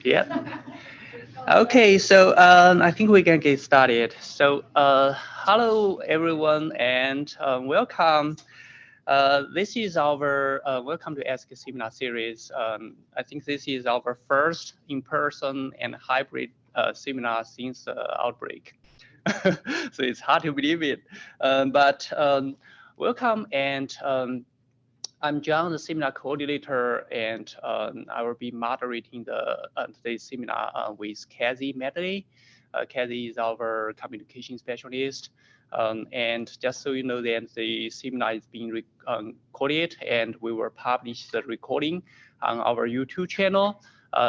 Yeah. Okay, so I think we can get started. So hello everyone and welcome. This is our welcome to Ask Seminar series. I think this is our first in-person and hybrid seminar since the outbreak. So it's hard to believe it, but welcome and I'm John, the seminar coordinator, and I will be moderating the today's seminar with Kathy Medley. Kathy is our communication specialist. And just so you know that the seminar is being recorded and we will publish the recording on our YouTube channel.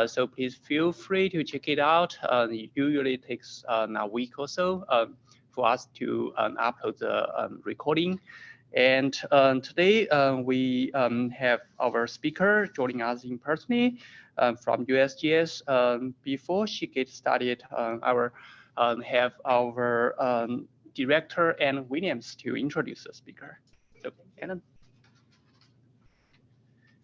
So please feel free to check it out. It usually takes a week or so for us to upload the recording. And today we have our speaker joining us in person from USGS. Before she gets started, I will have our director, Anna Williams, to introduce the speaker. So, Anna.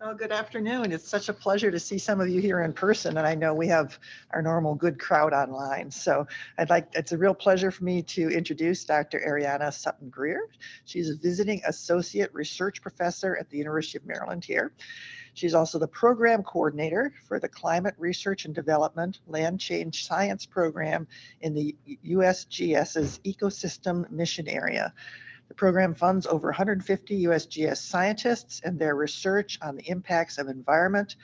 Oh, good afternoon. It's such a pleasure to see some of you here in person, and I know we have our normal good crowd online. So it's a real pleasure for me to introduce Dr. Ariana Sutton-Grier. She's a visiting associate research professor at the University of Maryland here. She's also the program coordinator for the Climate Research and Development Land Change Science Program in the USGS's Ecosystem Mission Area. The program funds over 150 USGS scientists and their research on the impacts of environment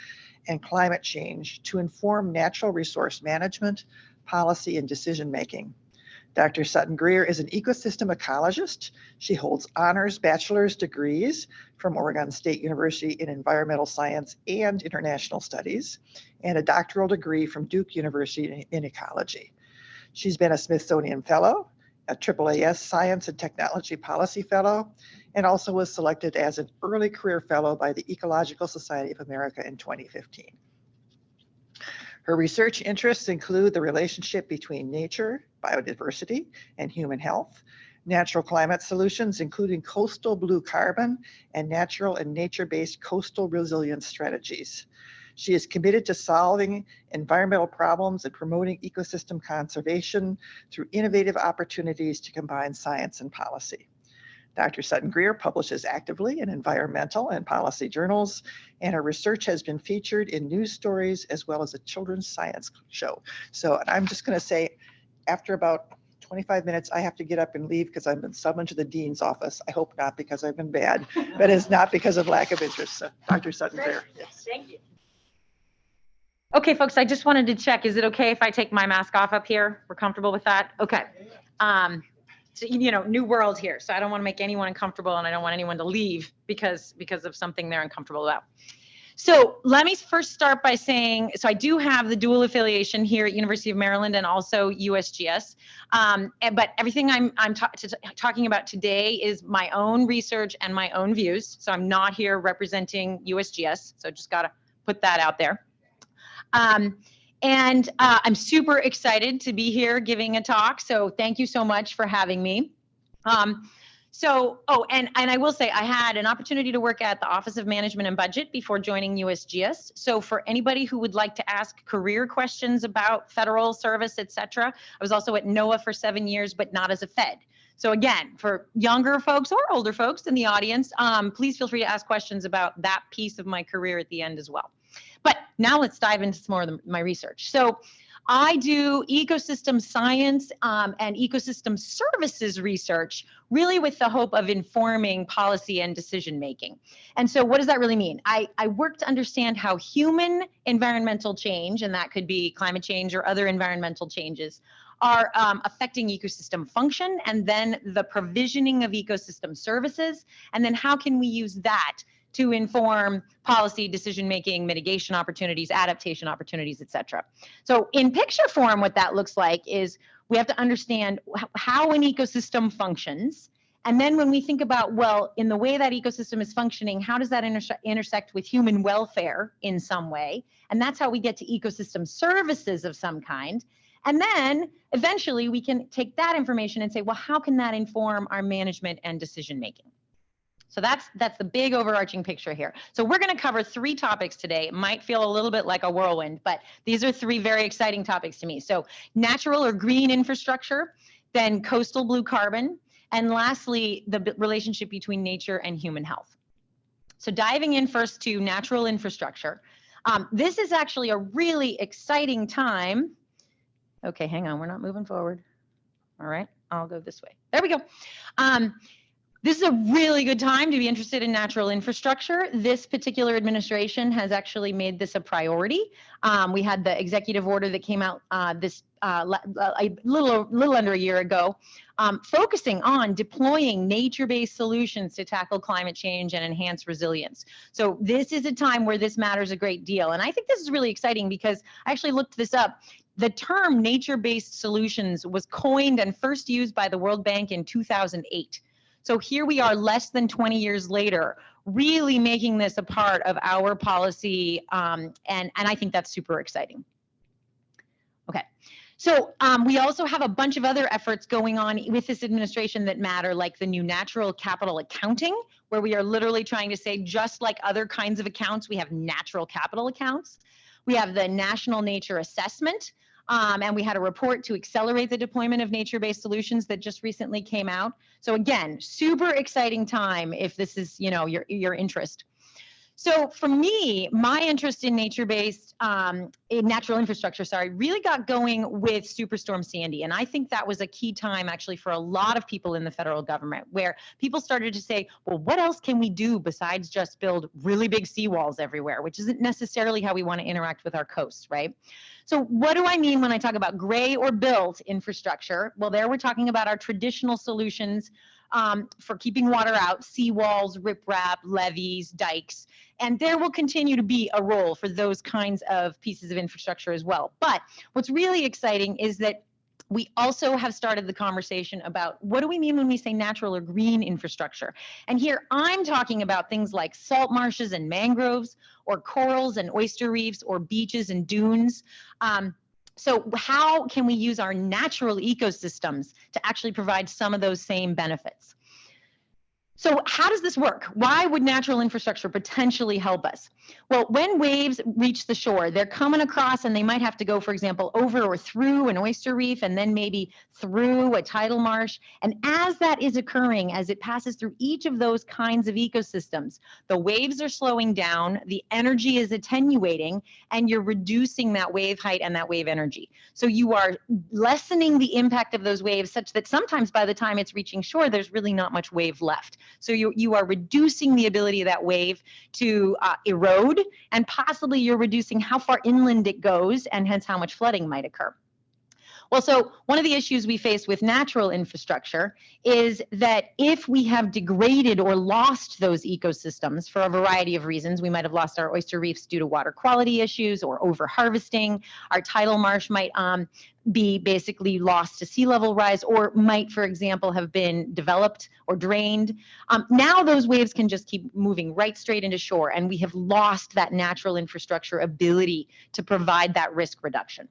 and climate change to inform natural resource management, policy, and decision-making. Dr. Sutton-Grier is an ecosystem ecologist. She holds honors bachelor's degrees from Oregon State University in environmental science and international studies, and a doctoral degree from Duke University in ecology. She's been a Smithsonian Fellow, a AAAS Science and Technology Policy Fellow, and also was selected as an Early Career Fellow by the Ecological Society of America in 2015. Her research interests include the relationship between nature, biodiversity, and human health, natural climate solutions, including coastal blue carbon, and natural and nature-based coastal resilience strategies. She is committed to solving environmental problems and promoting ecosystem conservation through innovative opportunities to combine science and policy. Dr. Sutton-Grier publishes actively in environmental and policy journals, and her research has been featured in news stories as well as a children's science show. So I'm just going to say, after about 25 minutes, I have to get up and leave because I've been summoned to the dean's office. I hope not because I've been bad, but it's not because of lack of interest. So, Dr. Sutton-Grier. Yes. Thank you. Okay, folks, I just wanted to check. Is it okay if I take my mask off up here? We're comfortable with that? Okay. So, new world here. So I don't want to make anyone uncomfortable and I don't want anyone to leave because of something they're uncomfortable about. So let me first start by saying, so I do have the dual affiliation here at University of Maryland and also USGS. But everything I'm talking about today is my own research and my own views. So I'm not here representing USGS. So just got to put that out there. And I'm super excited to be here giving a talk. So thank you so much for having me. And I will say I had an opportunity to work at the Office of Management and Budget before joining USGS. So for anybody who would like to ask career questions about federal service, et cetera, I was also at NOAA for 7 years, but not as a Fed. So again, for younger folks or older folks in the audience, please feel free to ask questions about that piece of my career at the end as well. But now let's dive into some more of my research. So I do ecosystem science and ecosystem services research, really with the hope of informing policy and decision making. And so what does that really mean? I work to understand how human environmental change, and that could be climate change or other environmental changes, are affecting ecosystem function, and then the provisioning of ecosystem services, and then how can we use that to inform policy, decision-making, mitigation opportunities, adaptation opportunities, et cetera. So in picture form, what that looks like is we have to understand how an ecosystem functions. And then when we think about, well, in the way that ecosystem is functioning, how does that intersect with human welfare in some way? And that's how we get to ecosystem services of some kind. And then eventually we can take that information and say, well, how can that inform our management and decision-making? So that's the big overarching picture here. So we're going to cover 3 topics today. It might feel a little bit like a whirlwind, but these are 3 very exciting topics to me. So natural or green infrastructure, then coastal blue carbon, and lastly, the relationship between nature and human health. So diving in first to natural infrastructure, this is actually a really exciting time. Okay, hang on, we're not moving forward. All right, I'll go this way. There we go. This is a really good time to be interested in natural infrastructure. This particular administration has actually made this a priority. We had the executive order that came out a little under a year ago, focusing on deploying nature-based solutions to tackle climate change and enhance resilience. So this is a time where this matters a great deal. And I think this is really exciting because I actually looked this up. The term nature-based solutions was coined and first used by the World Bank in 2008. So here we are less than 20 years later, really making this a part of our policy, and I think that's super exciting. Okay, so we also have a bunch of other efforts going on with this administration that matter, like the new natural capital accounting, where we are literally trying to say, just like other kinds of accounts, we have natural capital accounts. We have the national nature assessment, and we had a report to accelerate the deployment of nature-based solutions that just recently came out. So again, super exciting time if this is, you know, your interest. So for me, my interest in nature-based, in natural infrastructure, really got going with Superstorm Sandy. And I think that was a key time actually for a lot of people in the federal government, where people started to say, well, what else can we do besides just build really big seawalls everywhere, which isn't necessarily how we want to interact with our coasts, right? So what do I mean when I talk about gray or built infrastructure? Well, there we're talking about our traditional solutions for keeping water out, seawalls, riprap, levees, dikes, and there will continue to be a role for those kinds of pieces of infrastructure as well. But what's really exciting is that we also have started the conversation about what do we mean when we say natural or green infrastructure? And here I'm talking about things like salt marshes and mangroves, or corals and oyster reefs, or beaches and dunes. So how can we use our natural ecosystems to actually provide some of those same benefits? So how does this work? Why would natural infrastructure potentially help us? Well, when waves reach the shore, they're coming across and they might have to go, for example, over or through an oyster reef and then maybe through a tidal marsh. And as that is occurring, as it passes through each of those kinds of ecosystems, the waves are slowing down, the energy is attenuating, and you're reducing that wave height and that wave energy. So you are lessening the impact of those waves such that sometimes by the time it's reaching shore, there's really not much wave left. So you are reducing the ability of that wave to erode, and possibly you're reducing how far inland it goes and hence how much flooding might occur. Well, so one of the issues we face with natural infrastructure is that if we have degraded or lost those ecosystems for a variety of reasons, we might have lost our oyster reefs due to water quality issues or over harvesting. Our tidal marsh might be basically lost to sea level rise, or might, for example, have been developed or drained. Now those waves can just keep moving right straight into shore, and we have lost that natural infrastructure ability to provide that risk reduction.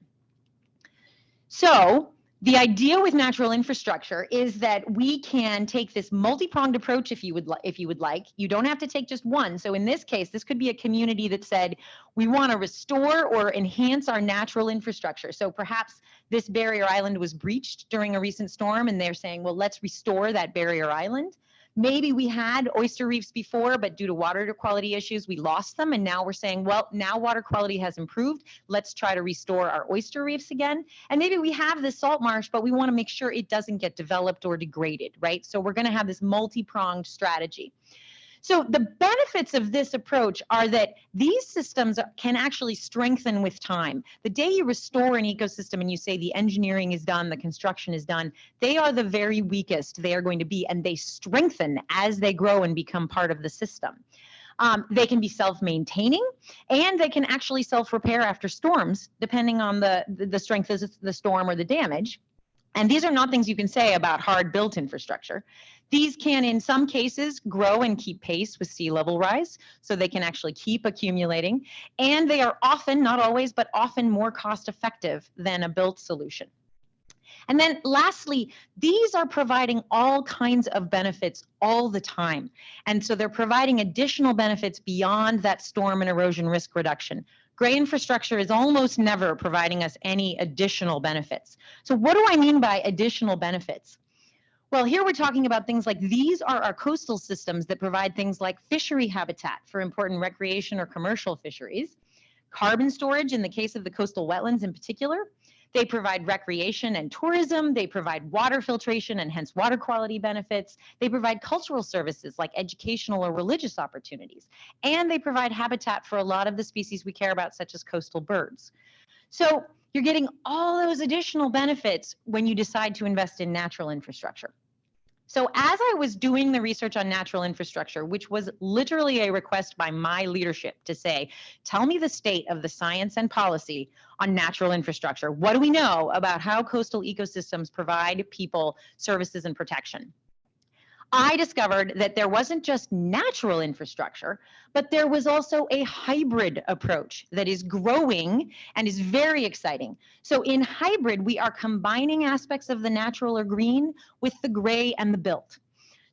So the idea with natural infrastructure is that we can take this multi-pronged approach if you would like. You don't have to take just one. So in this case, this could be a community that said, we want to restore or enhance our natural infrastructure. So perhaps this barrier island was breached during a recent storm and they're saying, well, let's restore that barrier island. Maybe we had oyster reefs before, but due to water quality issues, we lost them. And now we're saying, well, now water quality has improved. Let's try to restore our oyster reefs again. And maybe we have this salt marsh, but we want to make sure it doesn't get developed or degraded, right? So we're going to have this multi-pronged strategy. So the benefits of this approach are that these systems can actually strengthen with time. The day you restore an ecosystem and you say the engineering is done, the construction is done, they are the very weakest they are going to be, and they strengthen as they grow and become part of the system. They can be self-maintaining, and they can actually self-repair after storms, depending on the strength of the storm or the damage. And these are not things you can say about hard-built infrastructure. These can, in some cases, grow and keep pace with sea level rise, so they can actually keep accumulating. And they are often, not always, but often more cost-effective than a built solution. And then lastly, these are providing all kinds of benefits all the time. And so they're providing additional benefits beyond that storm and erosion risk reduction. Gray infrastructure is almost never providing us any additional benefits. So what do I mean by additional benefits? Well, here we're talking about things like these are our coastal systems that provide things like fishery habitat for important recreation or commercial fisheries, carbon storage in the case of the coastal wetlands in particular. They provide recreation and tourism. They provide water filtration and hence water quality benefits. They provide cultural services like educational or religious opportunities. And they provide habitat for a lot of the species we care about, such as coastal birds. So you're getting all those additional benefits when you decide to invest in natural infrastructure. So as I was doing the research on natural infrastructure, which was literally a request by my leadership to say, tell me the state of the science and policy on natural infrastructure. What do we know about how coastal ecosystems provide people services and protection? I discovered that there wasn't just natural infrastructure, but there was also a hybrid approach that is growing and is very exciting. So in hybrid, we are combining aspects of the natural or green with the gray and the built.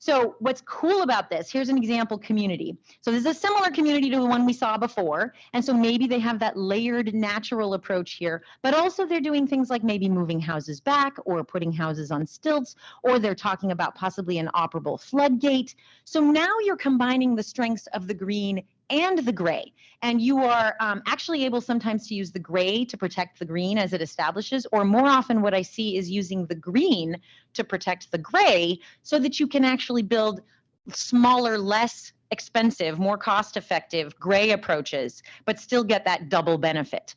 So what's cool about this, here's an example community. So this is a similar community to the one we saw before. And so maybe they have that layered natural approach here, but also they're doing things like maybe moving houses back or putting houses on stilts, or they're talking about possibly an operable floodgate. So now you're combining the strengths of the green and the gray. And you are actually able sometimes to use the gray to protect the green as it establishes, or more often what I see is using the green to protect the gray so that you can actually build smaller, less expensive, more cost-effective gray approaches, but still get that double benefit.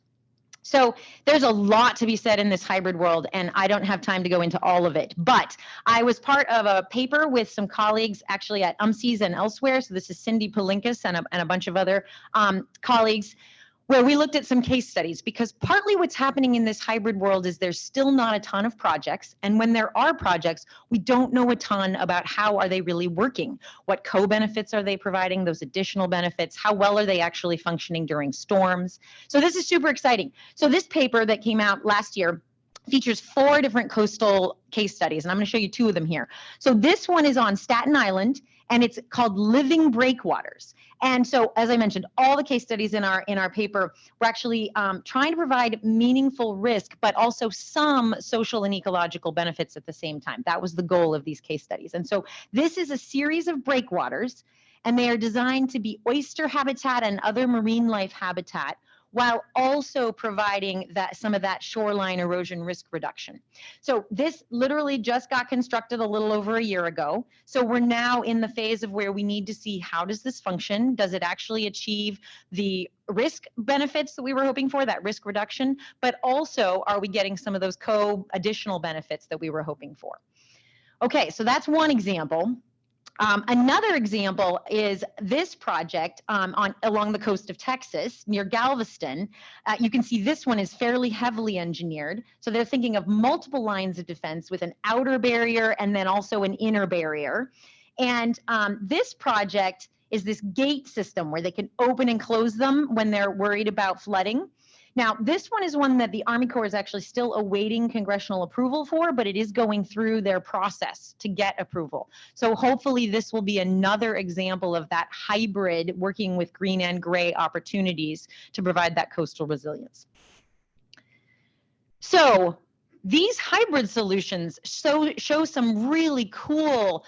So there's a lot to be said in this hybrid world, and I don't have time to go into all of it. But I was part of a paper with some colleagues actually at UMCES and elsewhere. So this is Cindy Palinkas and a bunch of other colleagues, where we looked at some case studies, because partly what's happening in this hybrid world is there's still not a ton of projects. And when there are projects, we don't know a ton about how are they really working. What co-benefits are they providing, those additional benefits? How well are they actually functioning during storms? So this is super exciting. So this paper that came out last year features 4 different coastal case studies, and I'm going to show you 2 of them here. So this one is on Staten Island, and it's called Living Breakwaters. And so, as I mentioned, all the case studies in our paper were actually trying to provide meaningful risk, but also some social and ecological benefits at the same time. That was the goal of these case studies. And so this is a series of breakwaters, and they are designed to be oyster habitat and other marine life habitat, while also providing that some of that shoreline erosion risk reduction. So this literally just got constructed a little over a year ago. So we're now in the phase of where we need to see, how does this function? Does it actually achieve the risk benefits that we were hoping for, that risk reduction? But also, are we getting some of those additional benefits that we were hoping for? Okay, so that's one example. Another example is this project along the coast of Texas near Galveston. You can see this one is fairly heavily engineered. So they're thinking of multiple lines of defense with an outer barrier and then also an inner barrier. And this project is this gate system where they can open and close them when they're worried about flooding. Now, this one is one that the Army Corps is actually still awaiting congressional approval for, but it is going through their process to get approval. So hopefully this will be another example of that hybrid working with green and gray opportunities to provide that coastal resilience. So these hybrid solutions show some really cool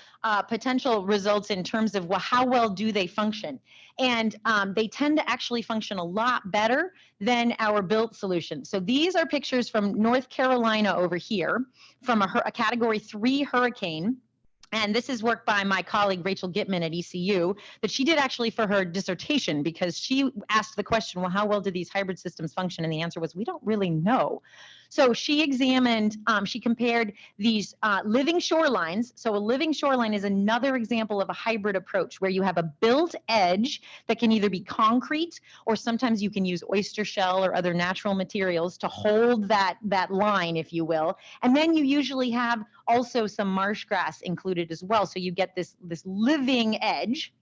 potential results in terms of, well, how well do they function? And they tend to actually function a lot better than our built solutions. So these are pictures from North Carolina over here from a Category 3 hurricane. And this is work by my colleague, Rachel Gitman at ECU, that she did actually for her dissertation, because she asked the question, well, how well do these hybrid systems function? And the answer was, we don't really know. So she examined, she compared these living shorelines. So a living shoreline is another example of a hybrid approach where you have a built edge that can either be concrete, or sometimes you can use oyster shell or other natural materials to hold that line, if you will. And then you usually have also some marsh grass included as well. So you get this living edge.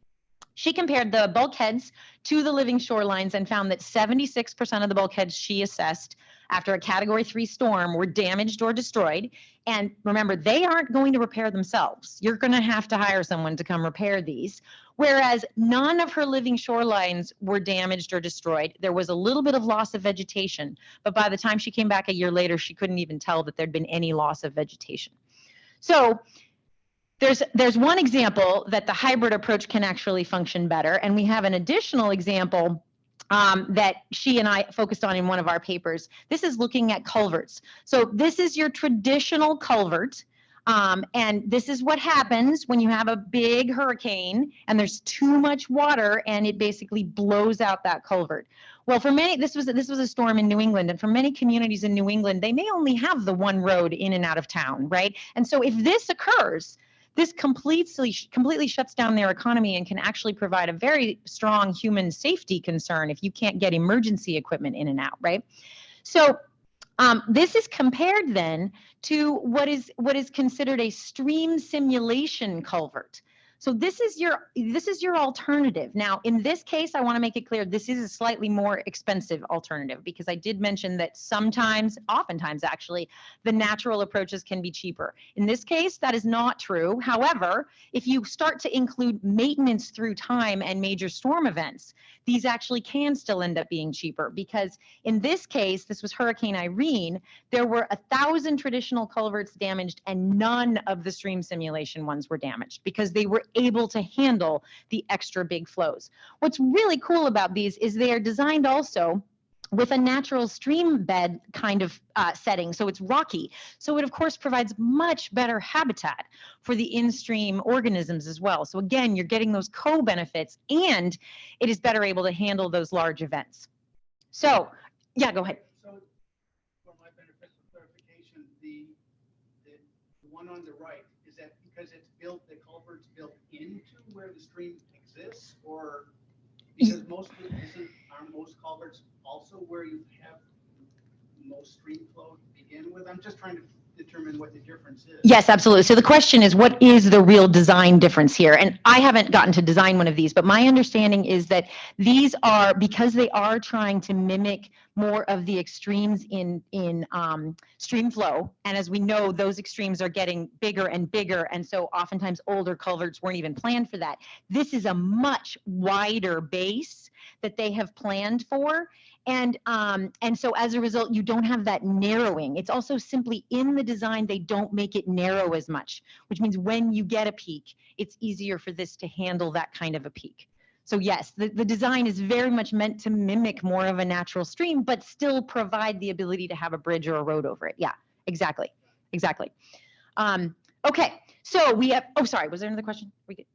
She compared the bulkheads to the living shorelines and found that 76% of the bulkheads she assessed after a Category 3 storm were damaged or destroyed. And remember, they aren't going to repair themselves. You're going to have to hire someone to come repair these. Whereas none of her living shorelines were damaged or destroyed. There was a little bit of loss of vegetation, but by the time she came back a year later, she couldn't even tell that there'd been any loss of vegetation. So there's one example that the hybrid approach can actually function better. And we have an additional example that she and I focused on in one of our papers. This is looking at culverts. So this is your traditional culvert. And this is what happens when you have a big hurricane and there's too much water and it basically blows out that culvert. Well, for many, this was a storm in New England, and for many communities in New England, they may only have the one road in and out of town, right? And so if this occurs, this completely shuts down their economy and can actually provide a very strong human safety concern if you can't get emergency equipment in and out, right? So this is compared then to what is considered a stream simulation culvert. So this is your alternative. Now, in this case, I want to make it clear this is a slightly more expensive alternative, because I did mention that sometimes, oftentimes actually, the natural approaches can be cheaper. In this case, that is not true. However, if you start to include maintenance through time and major storm events, these actually can still end up being cheaper, because in this case, this was Hurricane Irene, there were 1,000 traditional culverts damaged and none of the stream simulation ones were damaged because they were able to handle the extra big flows. What's really cool about these is they are designed also with a natural stream bed kind of setting. So it's rocky. So it of course provides much better habitat for the in-stream organisms as well. So again, you're getting those co-benefits and it is better able to handle those large events. So yeah, go ahead. So for my benefit for clarification, the one on the right, is that because it's built, the culvert's built into where the stream exists, or because aren't most culverts also where you have most stream flow to begin with? I'm just trying to determine what the difference is. Yes, absolutely. So the question is, what is the real design difference here? And I haven't gotten to design one of these, but my understanding is that these are, because they are trying to mimic more of the extremes in stream flow. And as we know, those extremes are getting bigger and bigger. And so oftentimes older culverts weren't even planned for that. This is a much wider base that they have planned for. And so as a result, you don't have that narrowing. It's also simply in the design, they don't make it narrow as much, which means when you get a peak, it's easier for this to handle that kind of a peak. So yes, the design is very much meant to mimic more of a natural stream, but still provide the ability to have a bridge or a road over it. Yeah, exactly. Okay, so we have, oh, sorry, was there another question? Okay.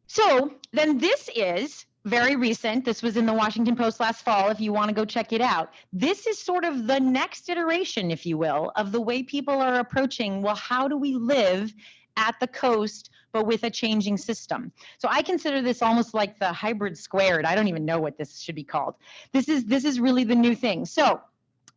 So then this is very recent. This was in the Washington Post last fall, if you want to go check it out. This is sort of the next iteration, if you will, of the way people are approaching, well, how do we live at the coast, but with a changing system? So I consider this almost like the hybrid squared. I don't even know what this should be called. This is really the new thing. So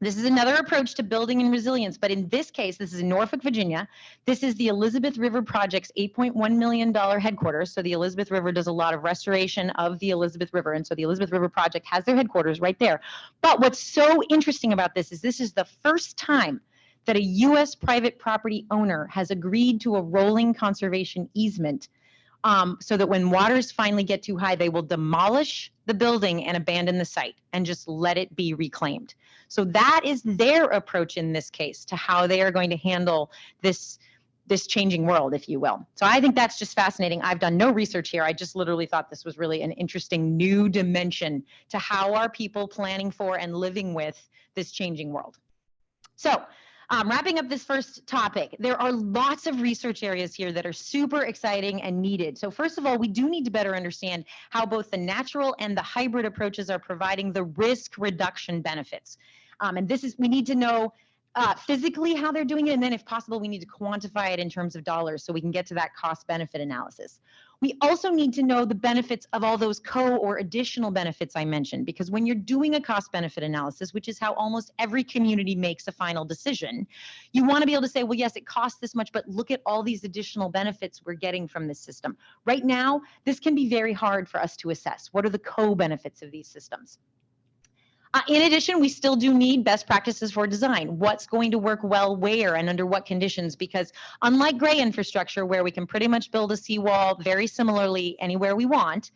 this is another approach to building and resilience, but in this case, this is in Norfolk, Virginia. This is the Elizabeth River Project's $8.1 million headquarters. So the Elizabeth River does a lot of restoration of the Elizabeth River, and so the Elizabeth River Project has their headquarters right there. But what's so interesting about this is the first time that a U.S. private property owner has agreed to a rolling conservation easement, so that when waters finally get too high, they will demolish the building and abandon the site and just let it be reclaimed. So that is their approach in this case to how they are going to handle this changing world, if you will. So I think that's just fascinating. I've done no research here. I just literally thought this was really an interesting new dimension to how are people planning for and living with this changing world. So wrapping up this first topic, there are lots of research areas here that are super exciting and needed. So first of all, we do need to better understand how both the natural and the hybrid approaches are providing the risk reduction benefits. And we need to know physically how they're doing it, and then if possible, we need to quantify it in terms of dollars so we can get to that cost-benefit analysis. We also need to know the benefits of all those or additional benefits I mentioned, because when you're doing a cost-benefit analysis, which is how almost every community makes a final decision, you want to be able to say, well, yes, it costs this much, but look at all these additional benefits we're getting from this system. Right now, this can be very hard for us to assess. What are the co-benefits of these systems? In addition, we still do need best practices for design. What's going to work well where and under what conditions? Because unlike gray infrastructure, where we can pretty much build a seawall very similarly anywhere we want,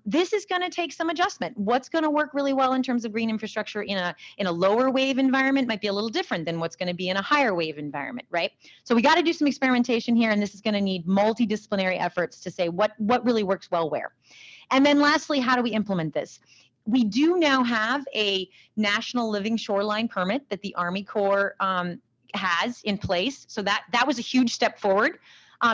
this is going to take some adjustment. What's going to work really well in terms of green infrastructure in a lower wave environment might be a little different than what's going to be in a higher wave environment, right? So we got to do some experimentation here, and this is going to need multidisciplinary efforts to say what really works well where. And then lastly, how do we implement this? We do now have a National Living Shoreline Permit that the Army Corps has in place. So that was a huge step forward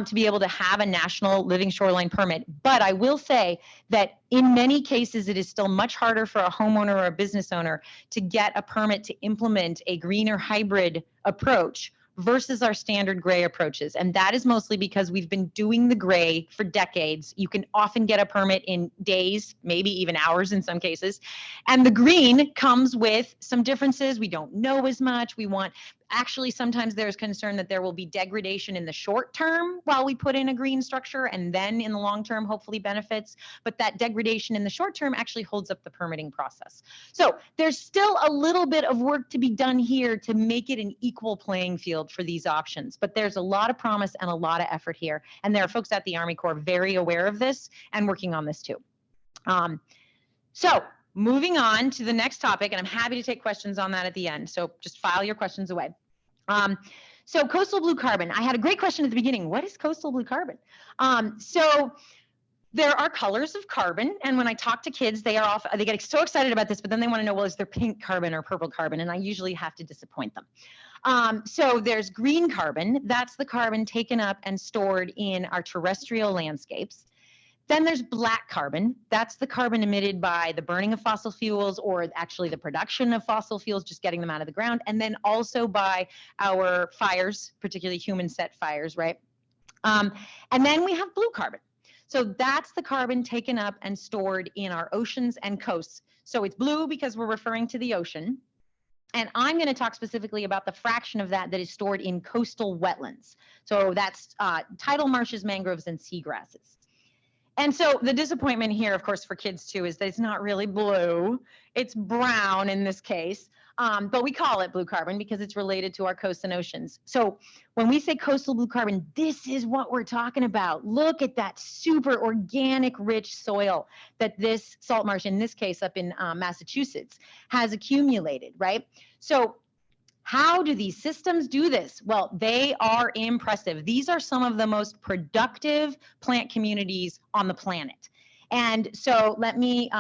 to be able to have a National Living Shoreline Permit. But I will say that in many cases, it is still much harder for a homeowner or a business owner to get a permit to implement a green or hybrid approach versus our standard gray approaches. And that is mostly because we've been doing the gray for decades. You can often get a permit in days, maybe even hours in some cases. And the green comes with some differences. We don't know as much. Actually, sometimes there's concern that there will be degradation in the short term while we put in a green structure, and then in the long term, hopefully benefits. But that degradation in the short term actually holds up the permitting process. So there's still a little bit of work to be done here to make it an equal playing field for these options. But there's a lot of promise and a lot of effort here. And there are folks at the Army Corps very aware of this and working on this too. So moving on to the next topic, and I'm happy to take questions on that at the end. So just file your questions away. So coastal blue carbon. I had a great question at the beginning. What is coastal blue carbon? So there are colors of carbon, and when I talk to kids, they get so excited about this, but then they want to know, well, is there pink carbon or purple carbon? And I usually have to disappoint them. So there's green carbon. That's the carbon taken up and stored in our terrestrial landscapes. Then there's black carbon. That's the carbon emitted by the burning of fossil fuels, or actually the production of fossil fuels, just getting them out of the ground. And then also by our fires, particularly human set fires, right? And then we have blue carbon. So that's the carbon taken up and stored in our oceans and coasts. So it's blue because we're referring to the ocean. And I'm going to talk specifically about the fraction of that is stored in coastal wetlands. So that's tidal marshes, mangroves, and seagrasses. And so the disappointment here, of course, for kids too, is that it's not really blue. It's brown in this case, but we call it blue carbon because it's related to our coasts and oceans. So when we say coastal blue carbon, this is what we're talking about. Look at that super organic, rich soil that this salt marsh, in this case up in Massachusetts, has accumulated, right? So how do these systems do this? Well, they are impressive. These are some of the most productive plant communities on the planet. And so let me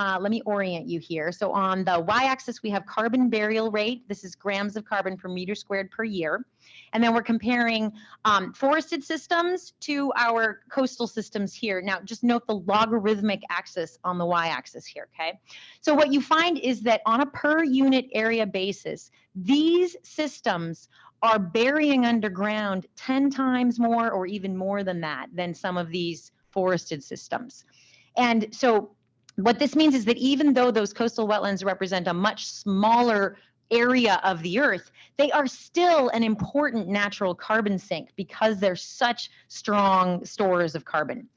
orient you here. So on the y-axis, we have carbon burial rate. This is grams of carbon per meter squared per year. And then we're comparing forested systems to our coastal systems here. Now, just note the logarithmic axis on the y-axis here, okay? So what you find is that on a per unit area basis, these systems are burying underground 10 times more or even more than that than some of these forested systems. And so what this means is that even though those coastal wetlands represent a much smaller area of the earth, they are still an important natural carbon sink because they're such strong stores of carbon.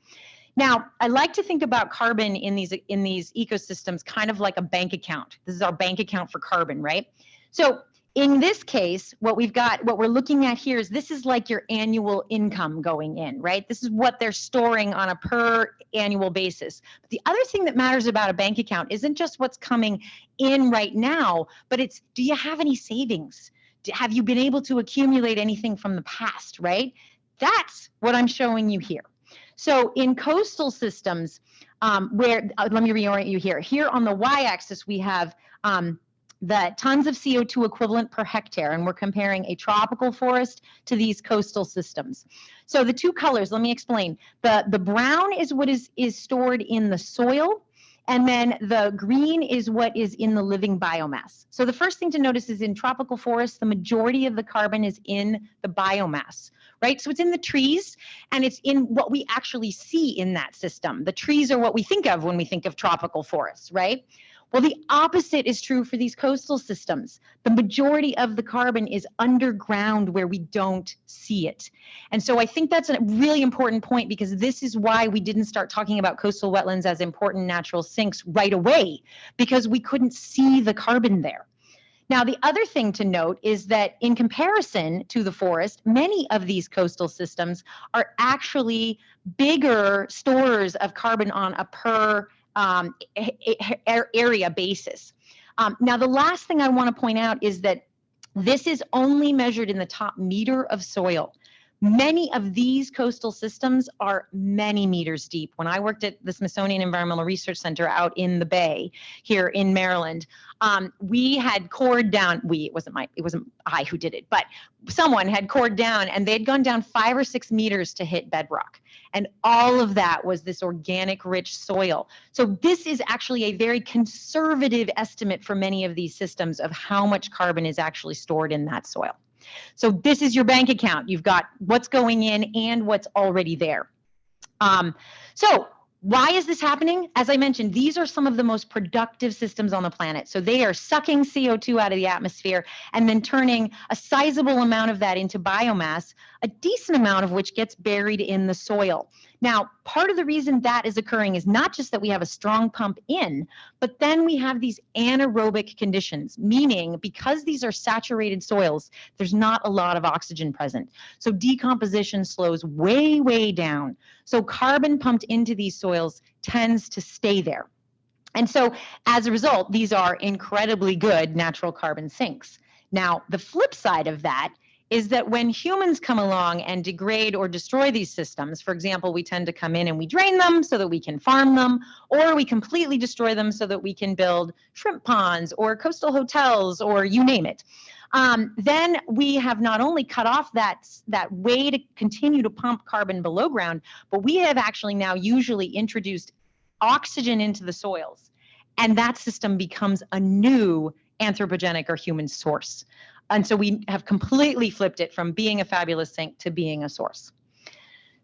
Now, I like to think about carbon in these ecosystems kind of like a bank account. This is our bank account for carbon, right? So in this case, what we're looking at here is this is like your annual income going in, right? This is what they're storing on a per annual basis. But the other thing that matters about a bank account isn't just what's coming in right now, but it's, do you have any savings? Have you been able to accumulate anything from the past, right? That's what I'm showing you here. So in coastal systems, let me reorient you here. Here on the y-axis, we have the tons of CO2 equivalent per hectare, and we're comparing a tropical forest to these coastal systems. So the two colors, let me explain. The brown is what is stored in the soil, and then the green is what is in the living biomass. So the first thing to notice is in tropical forests, the majority of the carbon is in the biomass, right? So it's in the trees, and it's in what we actually see in that system. The trees are what we think of when we think of tropical forests, right? Well, the opposite is true for these coastal systems. The majority of the carbon is underground where we don't see it. And so I think that's a really important point, because this is why we didn't start talking about coastal wetlands as important natural sinks right away, because we couldn't see the carbon there. Now, the other thing to note is that in comparison to the forest, many of these coastal systems are actually bigger storers of carbon on a per area basis. Now, the last thing I want to point out is that this is only measured in the top meter of soil. Many of these coastal systems are many meters deep. When I worked at the Smithsonian Environmental Research Center out in the Bay here in Maryland, we had cored down, it wasn't I who did it, but someone had cored down, and they'd gone down 5 or 6 meters to hit bedrock. And all of that was this organic rich soil. So this is actually a very conservative estimate for many of these systems of how much carbon is actually stored in that soil. So this is your bank account. You've got what's going in and what's already there. So why is this happening? As I mentioned, these are some of the most productive systems on the planet. So they are sucking CO2 out of the atmosphere and then turning a sizable amount of that into biomass, a decent amount of which gets buried in the soil. Now, part of the reason that is occurring is not just that we have a strong pump in, but then we have these anaerobic conditions, meaning because these are saturated soils, there's not a lot of oxygen present. So decomposition slows way, way down. So carbon pumped into these soils tends to stay there. And so as a result, these are incredibly good natural carbon sinks. Now, the flip side of that is that when humans come along and degrade or destroy these systems, for example, we tend to come in and we drain them so that we can farm them, or we completely destroy them so that we can build shrimp ponds or coastal hotels or you name it. Then we have not only cut off that way to continue to pump carbon below ground, but we have actually now usually introduced oxygen into the soils. And that system becomes a new anthropogenic or human source. And so we have completely flipped it from being a fabulous sink to being a source.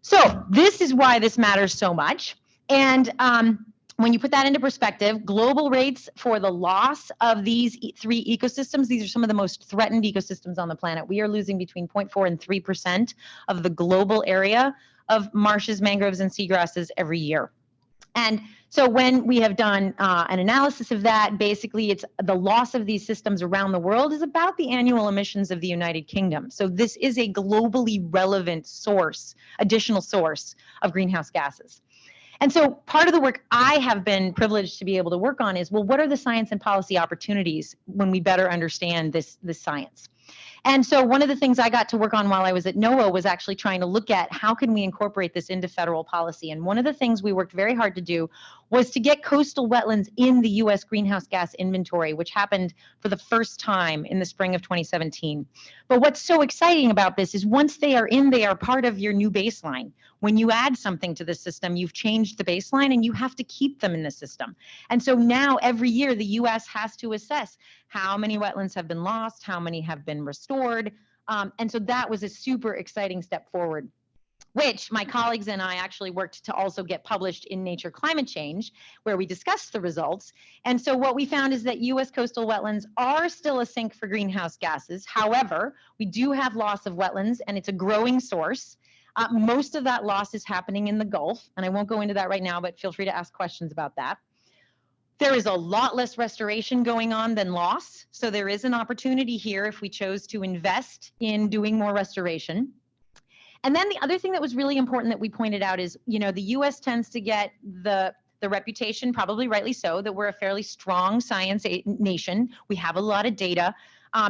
So this is why this matters so much. And when you put that into perspective, global rates for the loss of these 3 ecosystems, these are some of the most threatened ecosystems on the planet. We are losing between 0.4 and 3% of the global area of marshes, mangroves, and seagrasses every year. And so when we have done an analysis of that, basically it's the loss of these systems around the world is about the annual emissions of the United Kingdom. So this is a globally relevant source, additional source of greenhouse gases. And so part of the work I have been privileged to be able to work on is, well, what are the science and policy opportunities when we better understand this science? And so one of the things I got to work on while I was at NOAA was actually trying to look at how can we incorporate this into federal policy. And one of the things we worked very hard to do was to get coastal wetlands in the U.S. greenhouse gas inventory, which happened for the first time in the spring of 2017. But what's so exciting about this is once they are in, they are part of your new baseline. When you add something to the system, you've changed the baseline and you have to keep them in the system. And so now every year the U.S. has to assess how many wetlands have been lost, how many have been restored. And so that was a super exciting step forward, which my colleagues and I actually worked to also get published in Nature Climate Change, where we discussed the results. And so what we found is that U.S. coastal wetlands are still a sink for greenhouse gases. However, we do have loss of wetlands, and it's a growing source. Most of that loss is happening in the Gulf, and I won't go into that right now, but feel free to ask questions about that. There is a lot less restoration going on than loss, so there is an opportunity here if we chose to invest in doing more restoration. And then the other thing that was really important that we pointed out is, you know, the U.S. tends to get the reputation, probably rightly so, that we're a fairly strong science nation. We have a lot of data.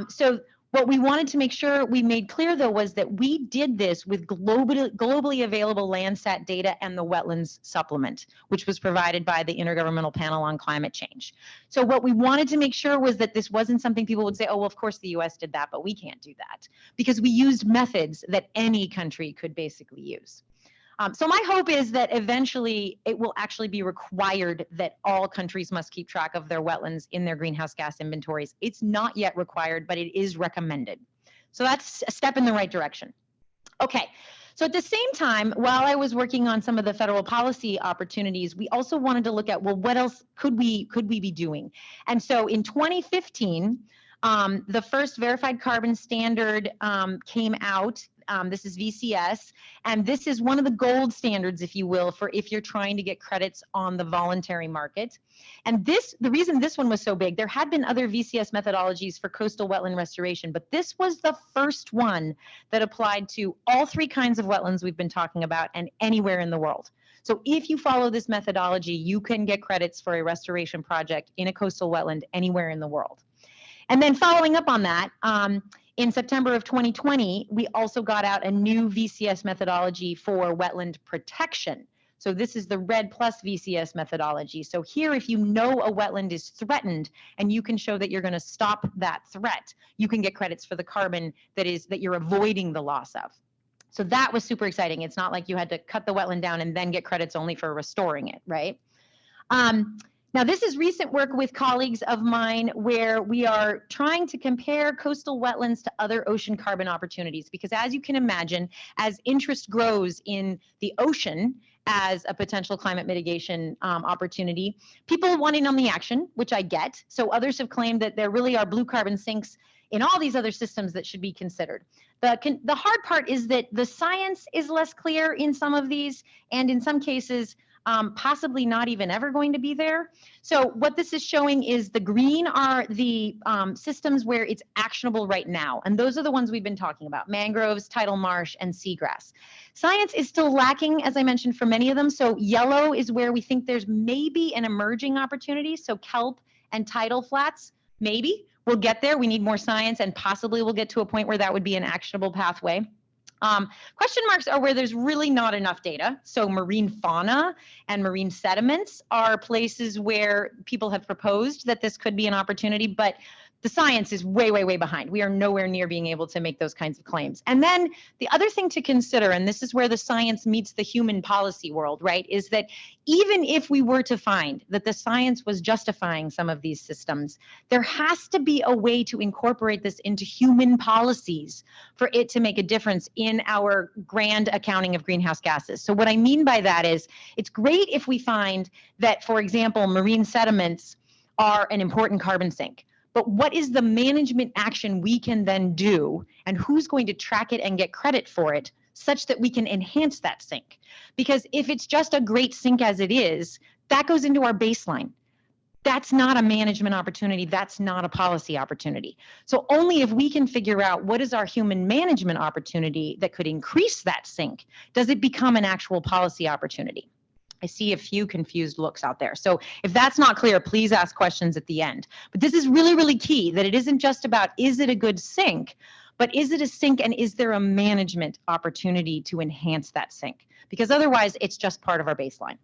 So what we wanted to make sure we made clear, though, was that we did this with globally available Landsat data and the wetlands supplement, which was provided by the Intergovernmental Panel on Climate Change. So what we wanted to make sure was that this wasn't something people would say, oh, well, of course the US did that, but we can't do that, because we used methods that any country could basically use. So my hope is that eventually it will actually be required that all countries must keep track of their wetlands in their greenhouse gas inventories. It's not yet required, but it is recommended. So that's a step in the right direction. Okay, So at the same time, while I was working on some of the federal policy opportunities, we also wanted to look at, well, what else could we be doing? And so in 2015, the first verified carbon standard came out. This is VCS, and this is one of the gold standards, if you will, for if you're trying to get credits on the voluntary market. And the reason this one was so big, there had been other VCS methodologies for coastal wetland restoration, but this was the first one that applied to all three kinds of wetlands we've been talking about and anywhere in the world. So if you follow this methodology, you can get credits for a restoration project in a coastal wetland anywhere in the world. And then following up on that, in September of 2020, we also got out a new VCS methodology for wetland protection. So this is the RED plus VCS methodology. So here, if you know a wetland is threatened and you can show that you're going to stop that threat, you can get credits for the carbon that you're avoiding the loss of. So that was super exciting. It's not like you had to cut the wetland down and then get credits only for restoring it, right? Now, this is recent work with colleagues of mine where we are trying to compare coastal wetlands to other ocean carbon opportunities, because as you can imagine, as interest grows in the ocean as a potential climate mitigation opportunity, people want in on the action, which I get. So others have claimed that there really are blue carbon sinks in all these other systems that should be considered. The hard part is that the science is less clear in some of these, and in some cases, possibly not even ever going to be there. So what this is showing is the green are the systems where it's actionable right now. And those are the ones we've been talking about: mangroves, tidal marsh, and seagrass. Science is still lacking, as I mentioned, for many of them. So yellow is where we think there's maybe an emerging opportunity. So kelp and tidal flats, maybe. We'll get there. We need more science, and possibly we'll get to a point where that would be an actionable pathway. Question marks are where there's really not enough data. So marine fauna and marine sediments are places where people have proposed that this could be an opportunity, but the science is way, way, way behind. We are nowhere near being able to make those kinds of claims. And then the other thing to consider, and this is where the science meets the human policy world, right, is that even if we were to find that the science was justifying some of these systems, there has to be a way to incorporate this into human policies for it to make a difference in our grand accounting of greenhouse gases. So what I mean by that is, it's great if we find that, for example, marine sediments are an important carbon sink. But what is the management action we can then do, and who's going to track it and get credit for it such that we can enhance that sink? Because if it's just a great sink as it is, that goes into our baseline. That's not a management opportunity. That's not a policy opportunity. So only if we can figure out what is our human management opportunity that could increase that sink, does it become an actual policy opportunity. I see a few confused looks out there. So if that's not clear, please ask questions at the end. But this is really, really key, that it isn't just about, is it a good sink, but is it a sink and is there a management opportunity to enhance that sink? Because otherwise it's just part of our baseline.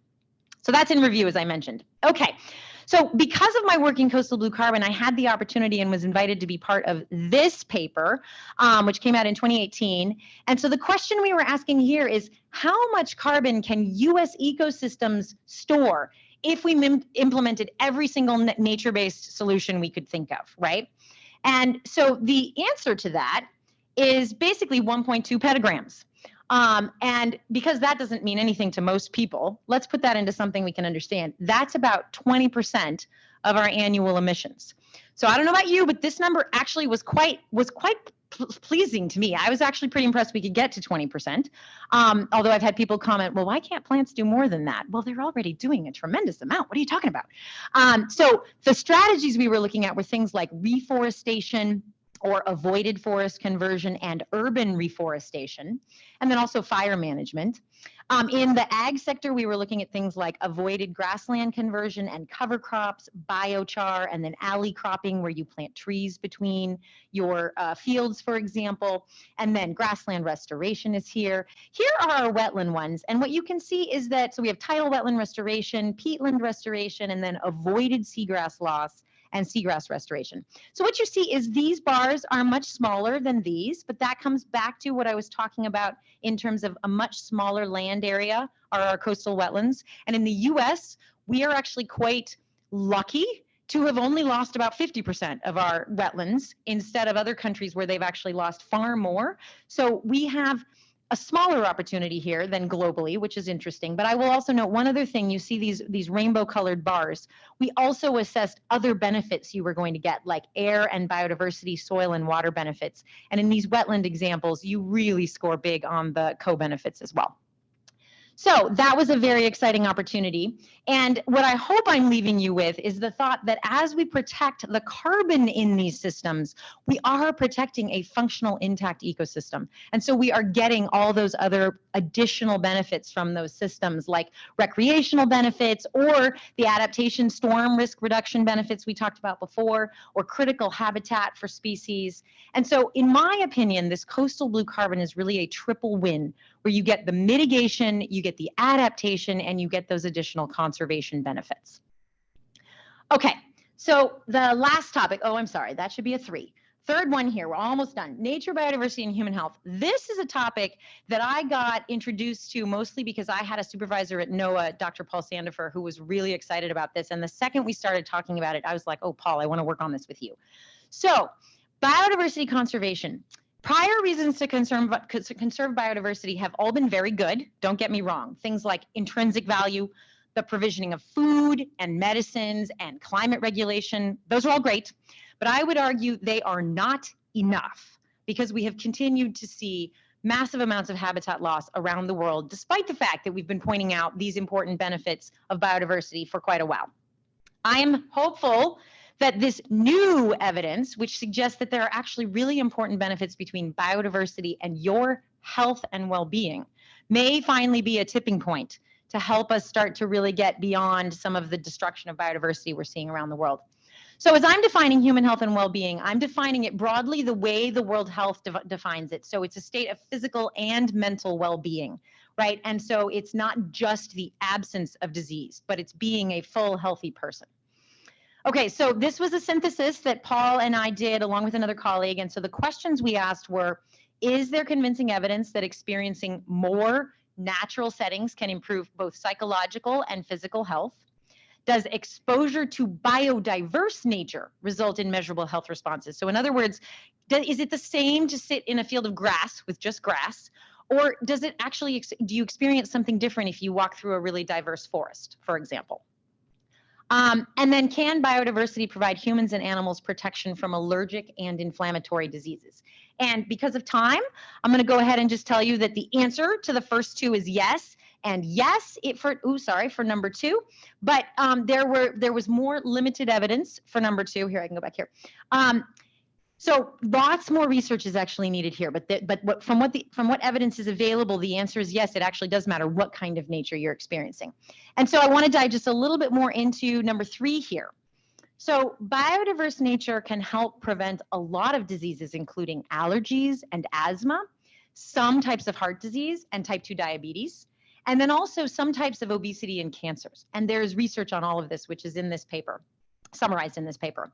So that's in review, as I mentioned. Okay. So because of my work in coastal blue carbon, I had the opportunity and was invited to be part of this paper, which came out in 2018. And so the question we were asking here is, how much carbon can US ecosystems store if we implemented every single nature-based solution we could think of, right? And so the answer to that is basically 1.2 petagrams. And because that doesn't mean anything to most people, let's put that into something we can understand. That's about 20% of our annual emissions. So I don't know about you, but this number actually was quite pleasing to me. I was actually pretty impressed we could get to 20%. Although I've had people comment, well, why can't plants do more than that? Well, they're already doing a tremendous amount. What are you talking about? So the strategies we were looking at were things like reforestation, or avoided forest conversion, and urban reforestation, and then also fire management. In the ag sector, we were looking at things like avoided grassland conversion and cover crops, biochar, and then alley cropping, where you plant trees between your fields, for example, and then grassland restoration is here. Here are our wetland ones, and what you can see is that, so we have tidal wetland restoration, peatland restoration, and then avoided seagrass loss and seagrass restoration. So what you see is these bars are much smaller than these, but that comes back to what I was talking about in terms of a much smaller land area are our coastal wetlands. And in the US, we are actually quite lucky to have only lost about 50% of our wetlands instead of other countries where they've actually lost far more. So we have a smaller opportunity here than globally, which is interesting. But I will also note one other thing. You see these rainbow colored bars. We also assessed other benefits you were going to get, like air and biodiversity, soil and water benefits. And in these wetland examples, you really score big on the co-benefits as well. So that was a very exciting opportunity. And what I hope I'm leaving you with is the thought that as we protect the carbon in these systems, we are protecting a functional, intact ecosystem. And so we are getting all those other additional benefits from those systems, like recreational benefits or the adaptation storm risk reduction benefits we talked about before, or critical habitat for species. And so in my opinion, this coastal blue carbon is really a triple win, where you get the mitigation, you get the adaptation, and you get those additional conservation benefits. Okay, so the last topic, oh, I'm sorry, that should be a 3. Third one here, we're almost done. Nature, biodiversity, and human health. This is a topic that I got introduced to mostly because I had a supervisor at NOAA, Dr. Paul Sandifer, who was really excited about this. And the second we started talking about it, I was like, oh, Paul, I want to work on this with you. So biodiversity conservation. Prior reasons to conserve biodiversity have all been very good. Don't get me wrong. Things like intrinsic value, the provisioning of food and medicines and climate regulation, those are all great. But I would argue they are not enough, because we have continued to see massive amounts of habitat loss around the world, despite the fact that we've been pointing out these important benefits of biodiversity for quite a while. I am hopeful that this new evidence, which suggests that there are actually really important benefits between biodiversity and your health and well-being, may finally be a tipping point to help us start to really get beyond some of the destruction of biodiversity we're seeing around the world. So as I'm defining human health and well-being, I'm defining it broadly the way the World Health defines it. So it's a state of physical and mental well-being, right? And so it's not just the absence of disease, but it's being a full, healthy person. Okay, so this was a synthesis that Paul and I did along with another colleague. And so the questions we asked were, is there convincing evidence that experiencing more natural settings can improve both psychological and physical health? Does exposure to biodiverse nature result in measurable health responses? So in other words, is it the same to sit in a field of grass with just grass? Or does it actually, do you experience something different if you walk through a really diverse forest, for example? And then, can biodiversity provide humans and animals protection from allergic and inflammatory diseases? And because of time, I'm going to go ahead and just tell you that the answer to the first 2 is yes. And yes, for number 2, but there was more limited evidence for number 2. Here, I can go back here. So lots more research is actually needed here, but from what evidence is available, the answer is yes, it actually does matter what kind of nature you're experiencing. And so I want to dive just a little bit more into number 3 here. So biodiverse nature can help prevent a lot of diseases, including allergies and asthma, some types of heart disease and type 2 diabetes, and then also some types of obesity and cancers. And there's research on all of this, which is in this paper, summarized in this paper.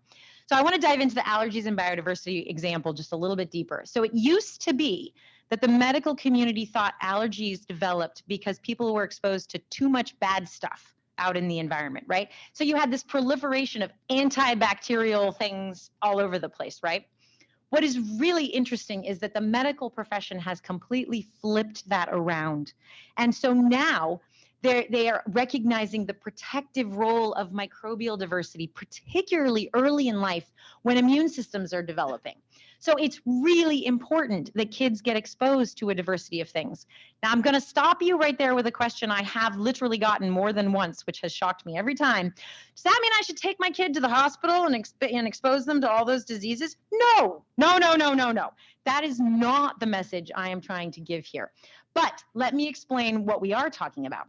So I want to dive into the allergies and biodiversity example just a little bit deeper. So it used to be that the medical community thought allergies developed because people were exposed to too much bad stuff out in the environment, right? So you had this proliferation of antibacterial things all over the place, right? What is really interesting is that the medical profession has completely flipped that around. And so now they are recognizing the protective role of microbial diversity, particularly early in life when immune systems are developing. So it's really important that kids get exposed to a diversity of things. Now, I'm going to stop you right there with a question I have literally gotten more than once, which has shocked me every time. Does that mean I should take my kid to the hospital and expose them to all those diseases? No. That is not the message I am trying to give here. But let me explain what we are talking about.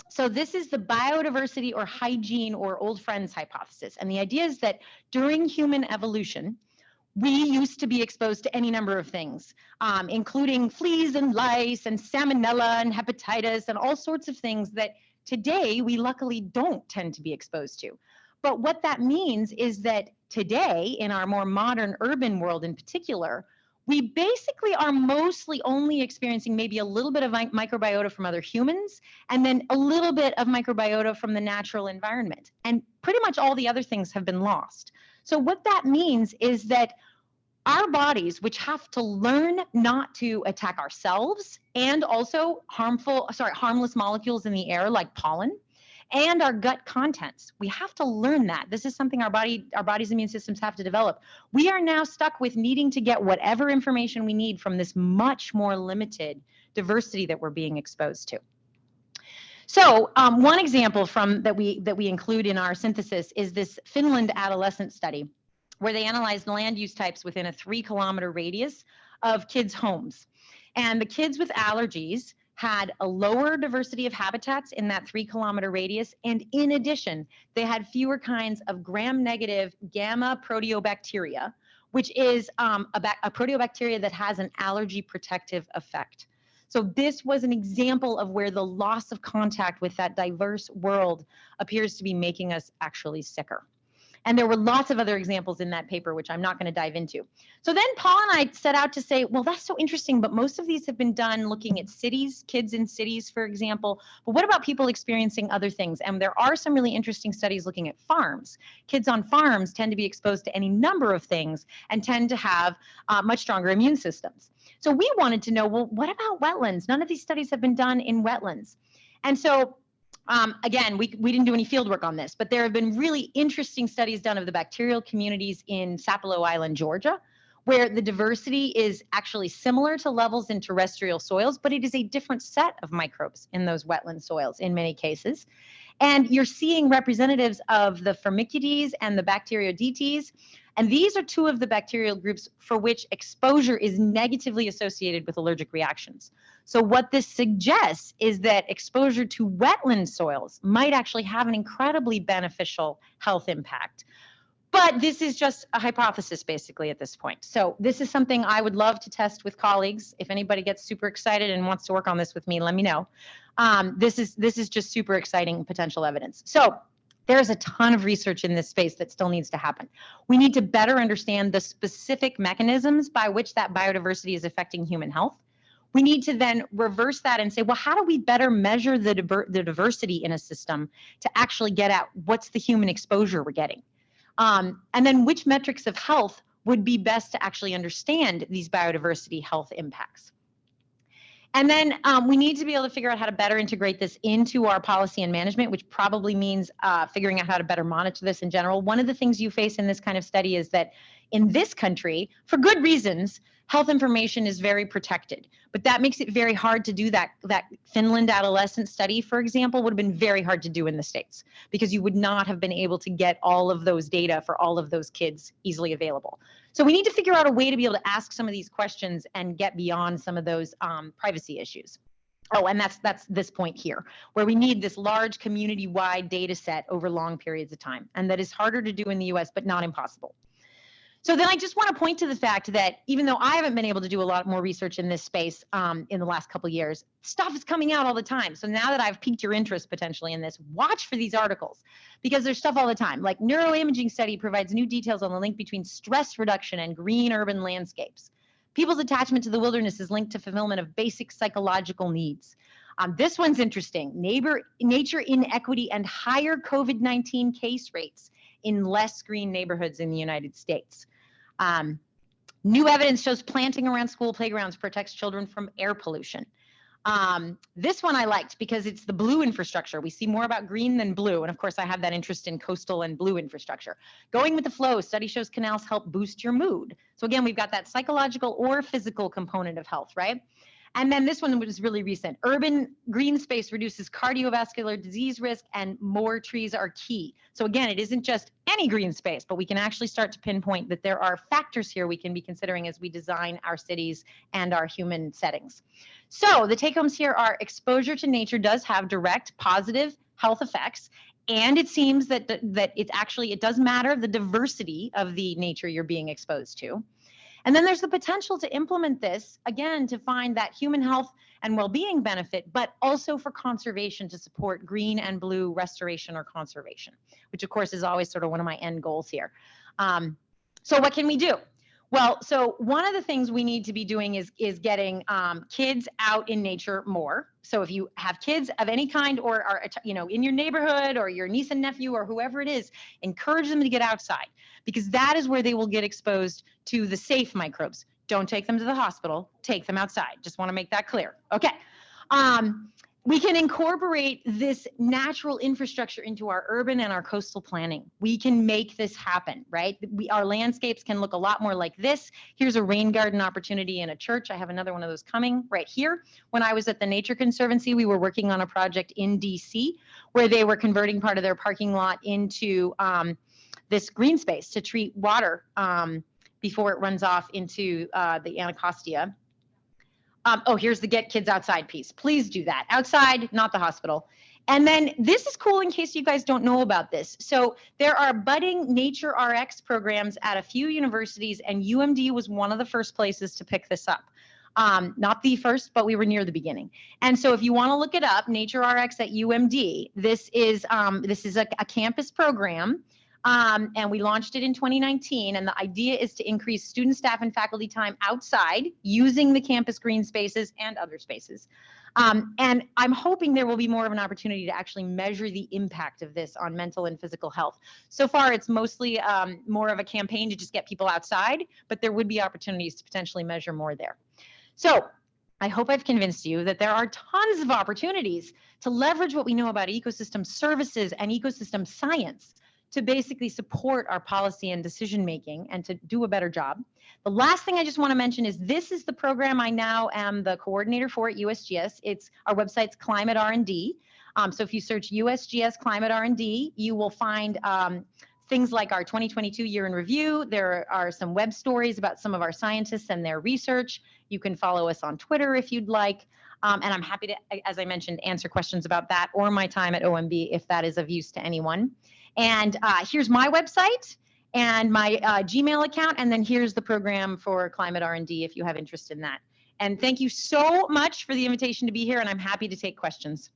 So this is the biodiversity or hygiene or old friends hypothesis. And the idea is that during human evolution, we used to be exposed to any number of things, including fleas and lice and salmonella and hepatitis and all sorts of things that today we luckily don't tend to be exposed to. But what that means is that today, in our more modern urban world in particular, we basically are mostly only experiencing maybe a little bit of microbiota from other humans and then a little bit of microbiota from the natural environment. And pretty much all the other things have been lost. So what that means is that our bodies, which have to learn not to attack ourselves and also harmless molecules in the air like pollen and our gut contents. We have to learn that. This is something our body's immune systems have to develop. We are now stuck with needing to get whatever information we need from this much more limited diversity that we're being exposed to. So one example that we include in our synthesis is this Finland adolescent study, where they analyzed land use types within a 3-kilometer radius of kids' homes. And the kids with allergies had a lower diversity of habitats in that 3-kilometer radius. And in addition, they had fewer kinds of gram-negative gamma proteobacteria, which is a proteobacteria that has an allergy protective effect. So this was an example of where the loss of contact with that diverse world appears to be making us actually sicker. And there were lots of other examples in that paper, which I'm not going to dive into. So then Paul and I set out to say, well, that's so interesting, but most of these have been done looking at cities, kids in cities, for example. But what about people experiencing other things? And there are some really interesting studies looking at farms. Kids on farms tend to be exposed to any number of things and tend to have much stronger immune systems. So we wanted to know, well, what about wetlands? None of these studies have been done in wetlands. And so again, we didn't do any field work on this, but there have been really interesting studies done of the bacterial communities in Sapelo Island, Georgia, where the diversity is actually similar to levels in terrestrial soils, but it is a different set of microbes in those wetland soils in many cases. And you're seeing representatives of the Firmicutes and the Bacteroidetes. And these are two of the bacterial groups for which exposure is negatively associated with allergic reactions. So what this suggests is that exposure to wetland soils might actually have an incredibly beneficial health impact. But this is just a hypothesis basically at this point. So this is something I would love to test with colleagues. If anybody gets super excited and wants to work on this with me, let me know. This is just super exciting potential evidence. So there's a ton of research in this space that still needs to happen. We need to better understand the specific mechanisms by which that biodiversity is affecting human health. We need to then reverse that and say, well, how do we better measure the diversity in a system to actually get at what's the human exposure we're getting? And then which metrics of health would be best to actually understand these biodiversity health impacts? And then we need to be able to figure out how to better integrate this into our policy and management, which probably means figuring out how to better monitor this in general. One of the things you face in this kind of study is that in this country, for good reasons, health information is very protected. But that makes it very hard to do that. That Finland adolescent study, for example, would have been very hard to do in the States because you would not have been able to get all of those data for all of those kids easily available. So we need to figure out a way to be able to ask some of these questions and get beyond some of those privacy issues. Oh, and that's this point here, where we need this large community-wide data set over long periods of time. And that is harder to do in the US, but not impossible. So then I just want to point to the fact that even though I haven't been able to do a lot more research in this space in the last couple of years, stuff is coming out all the time. So now that I've piqued your interest potentially in this, watch for these articles because there's stuff all the time. Like neuroimaging study provides new details on the link between stress reduction and green urban landscapes. People's attachment to the wilderness is linked to fulfillment of basic psychological needs. This one's interesting. Nature inequity and higher COVID-19 case rates in less green neighborhoods in the United States. New evidence shows planting around school playgrounds protects children from air pollution. This one I liked because it's the blue infrastructure. We see more about green than blue. And of course, I have that interest in coastal and blue infrastructure. Going with the flow, study shows canals help boost your mood. So again, we've got that psychological or physical component of health, right? And then this one was really recent. Urban green space reduces cardiovascular disease risk and more trees are key. So again, it isn't just any green space, but we can actually start to pinpoint that there are factors here we can be considering as we design our cities and our human settings. So the take homes here are exposure to nature does have direct positive health effects. And it seems that it does matter the diversity of the nature you're being exposed to. And then there's the potential to implement this, again, to find that human health and well-being benefit, but also for conservation to support green and blue restoration or conservation, which of course is always sort of one of my end goals here. So what can we do? Well, so one of the things we need to be doing is getting kids out in nature more. So if you have kids of any kind or are, you know, in your neighborhood or your niece and nephew or whoever it is, encourage them to get outside because that is where they will get exposed to the safe microbes. Don't take them to the hospital, take them outside. Just want to make that clear. Okay. We can incorporate this natural infrastructure into our urban and our coastal planning. We can make this happen, right? Our landscapes can look a lot more like this. Here's a rain garden opportunity in a church. I have another one of those coming right here. When I was at the Nature Conservancy, we were working on a project in DC where they were converting part of their parking lot into this green space to treat water before it runs off into the Anacostia. Oh, here's the get kids outside piece. Please do that. Outside, not the hospital. And then this is cool in case you guys don't know about this. So there are budding Nature RX programs at a few universities, and UMD was one of the first places to pick this up. Not the first, but we were near the beginning. And so if you want to look it up, Nature RX at UMD, this is a campus program. And we launched it in 2019. And the idea is to increase student, staff, and faculty time outside using the campus green spaces and other spaces. And I'm hoping there will be more of an opportunity to actually measure the impact of this on mental and physical health. So far, it's mostly more of a campaign to just get people outside, but there would be opportunities to potentially measure more there. So I hope I've convinced you that there are tons of opportunities to leverage what we know about ecosystem services and ecosystem science to basically support our policy and decision making and to do a better job. The last thing I just want to mention is this is the program I now am the coordinator for at USGS. Our website's Climate R&D. So if you search USGS Climate R&D, you will find things like our 2022 year in review. There are some web stories about some of our scientists and their research. You can follow us on Twitter if you'd like. And I'm happy to, as I mentioned, answer questions about that or my time at OMB if that is of use to anyone. And here's my website and my Gmail account. And then here's the program for Climate R&D if you have interest in that. And thank you so much for the invitation to be here. And I'm happy to take questions.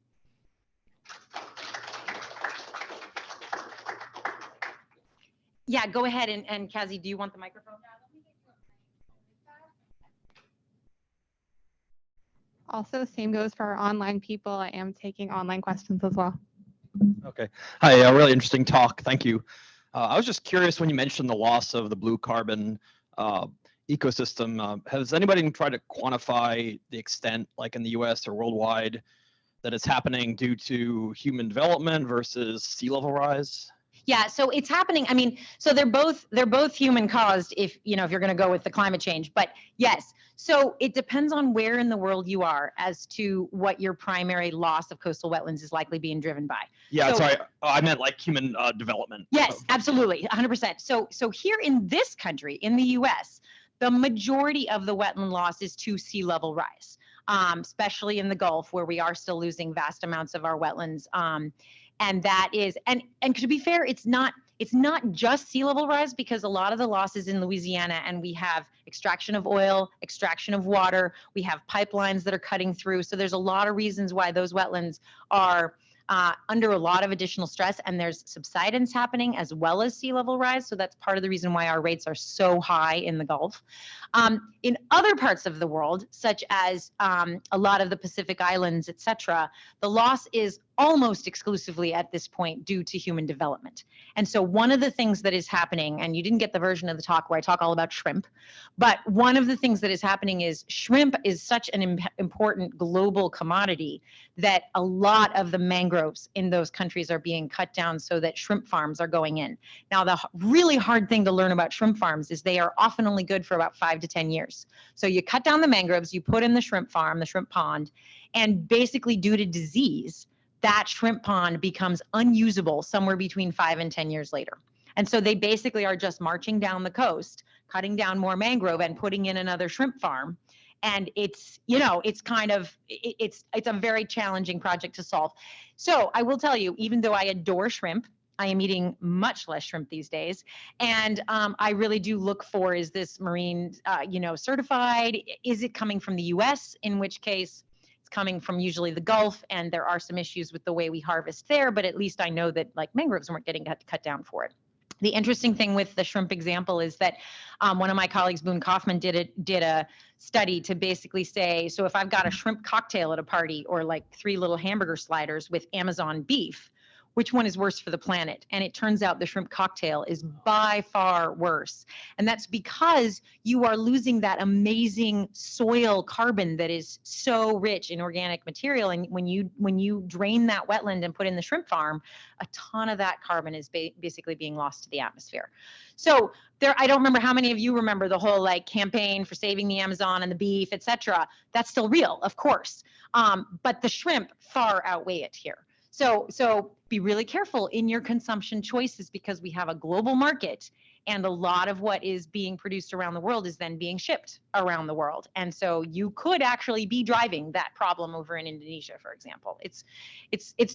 Yeah, go ahead. And Kazi, do you want the microphone? Also, same goes for our online people. I am taking online questions as well. Okay. Hi, a really interesting talk. Thank you. I was just curious when you mentioned the loss of the blue carbon ecosystem. Has anybody tried to quantify the extent, like in the US or worldwide, that it's happening due to human development versus sea level rise? Yeah, so it's happening. I mean, so they're both human caused if you're going to go with the climate change. But yes, so it depends on where in the world you are as to what your primary loss of coastal wetlands is likely being driven by. Yeah, so, sorry, I meant like human development. Yes, absolutely, 100%. So here in this country, in the US, the majority of the wetland loss is to sea level rise, especially in the Gulf where we are still losing vast amounts of our wetlands. And that is, and to be fair, it's not just sea level rise because a lot of the losses in Louisiana, and we have extraction of oil, extraction of water, we have pipelines that are cutting through. So there's a lot of reasons why those wetlands are under a lot of additional stress, and there's subsidence happening as well as sea level rise. So that's part of the reason why our rates are so high in the Gulf. In other parts of the world, such as a lot of the Pacific Islands, et cetera, the loss is almost exclusively at this point due to human development. And so one of the things that is happening, and you didn't get the version of the talk where I talk all about shrimp, but one of the things that is happening is shrimp is such an important global commodity that a lot of the mangroves in those countries are being cut down so that shrimp farms are going in. Now, the really hard thing to learn about shrimp farms is they are often only good for about 5 to 10 years. So you cut down the mangroves, you put in the shrimp farm, the shrimp pond, and basically due to disease, that shrimp pond becomes unusable somewhere between 5 and 10 years later. And so they basically are just marching down the coast, cutting down more mangrove and putting in another shrimp farm. And it's, it's kind of, it's a very challenging project to solve. So I will tell you, even though I adore shrimp, I am eating much less shrimp these days. And I really do look for, is this marine, certified? Is it coming from the US? In which case, coming from usually the Gulf, and there are some issues with the way we harvest there, but at least I know that like mangroves weren't getting cut down for it. The interesting thing with the shrimp example is that one of my colleagues, Boone Kaufman, did a study to basically say, so if I've got a shrimp cocktail at a party or like 3 little hamburger sliders with Amazon beef, which one is worse for the planet? And it turns out the shrimp cocktail is by far worse. And that's because you are losing that amazing soil carbon that is so rich in organic material. And when you drain that wetland and put in the shrimp farm, a ton of that carbon is basically being lost to the atmosphere. So there, I don't remember how many of you remember the whole like campaign for saving the Amazon and the beef, et cetera. That's still real, of course. But the shrimp far outweigh it here. So be really careful in your consumption choices, because we have a global market and a lot of what is being produced around the world is then being shipped around the world. And so you could actually be driving that problem over in Indonesia, for example. It's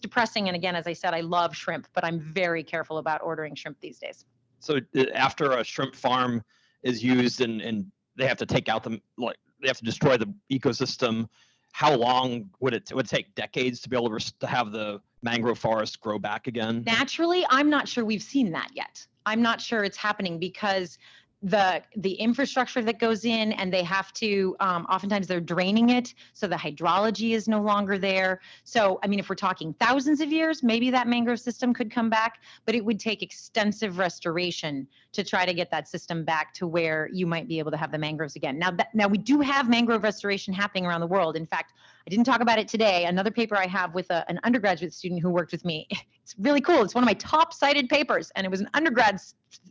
depressing. And again, as I said, I love shrimp, but I'm very careful about ordering shrimp these days. So after a shrimp farm is used and they have to take out they have to destroy the ecosystem, how long would it take? Decades to be able to have the mangrove forest grow back again? Naturally, I'm not sure we've seen that yet. I'm not sure it's happening because the infrastructure that goes in, and they have to, oftentimes they're draining it, so the hydrology is no longer there. So, I mean, if we're talking thousands of years, maybe that mangrove system could come back, but it would take extensive restoration to try to get that system back to where you might be able to have the mangroves again. Now we do have mangrove restoration happening around the world. In fact, I didn't talk about it today. Another paper I have with an undergraduate student who worked with me. It's really cool. It's one of my top cited papers, and it was an undergrad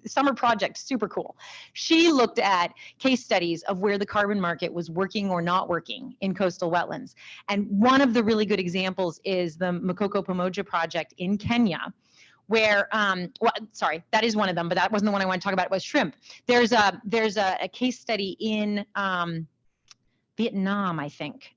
summer project, super cool. She looked at case studies of where the carbon market was working or not working in coastal wetlands. And one of the really good examples is the Makoko Pamoja project in Kenya, where, well, sorry, that is one of them, but that wasn't the one I want to talk about. It was shrimp. There's a case study in Vietnam, I think,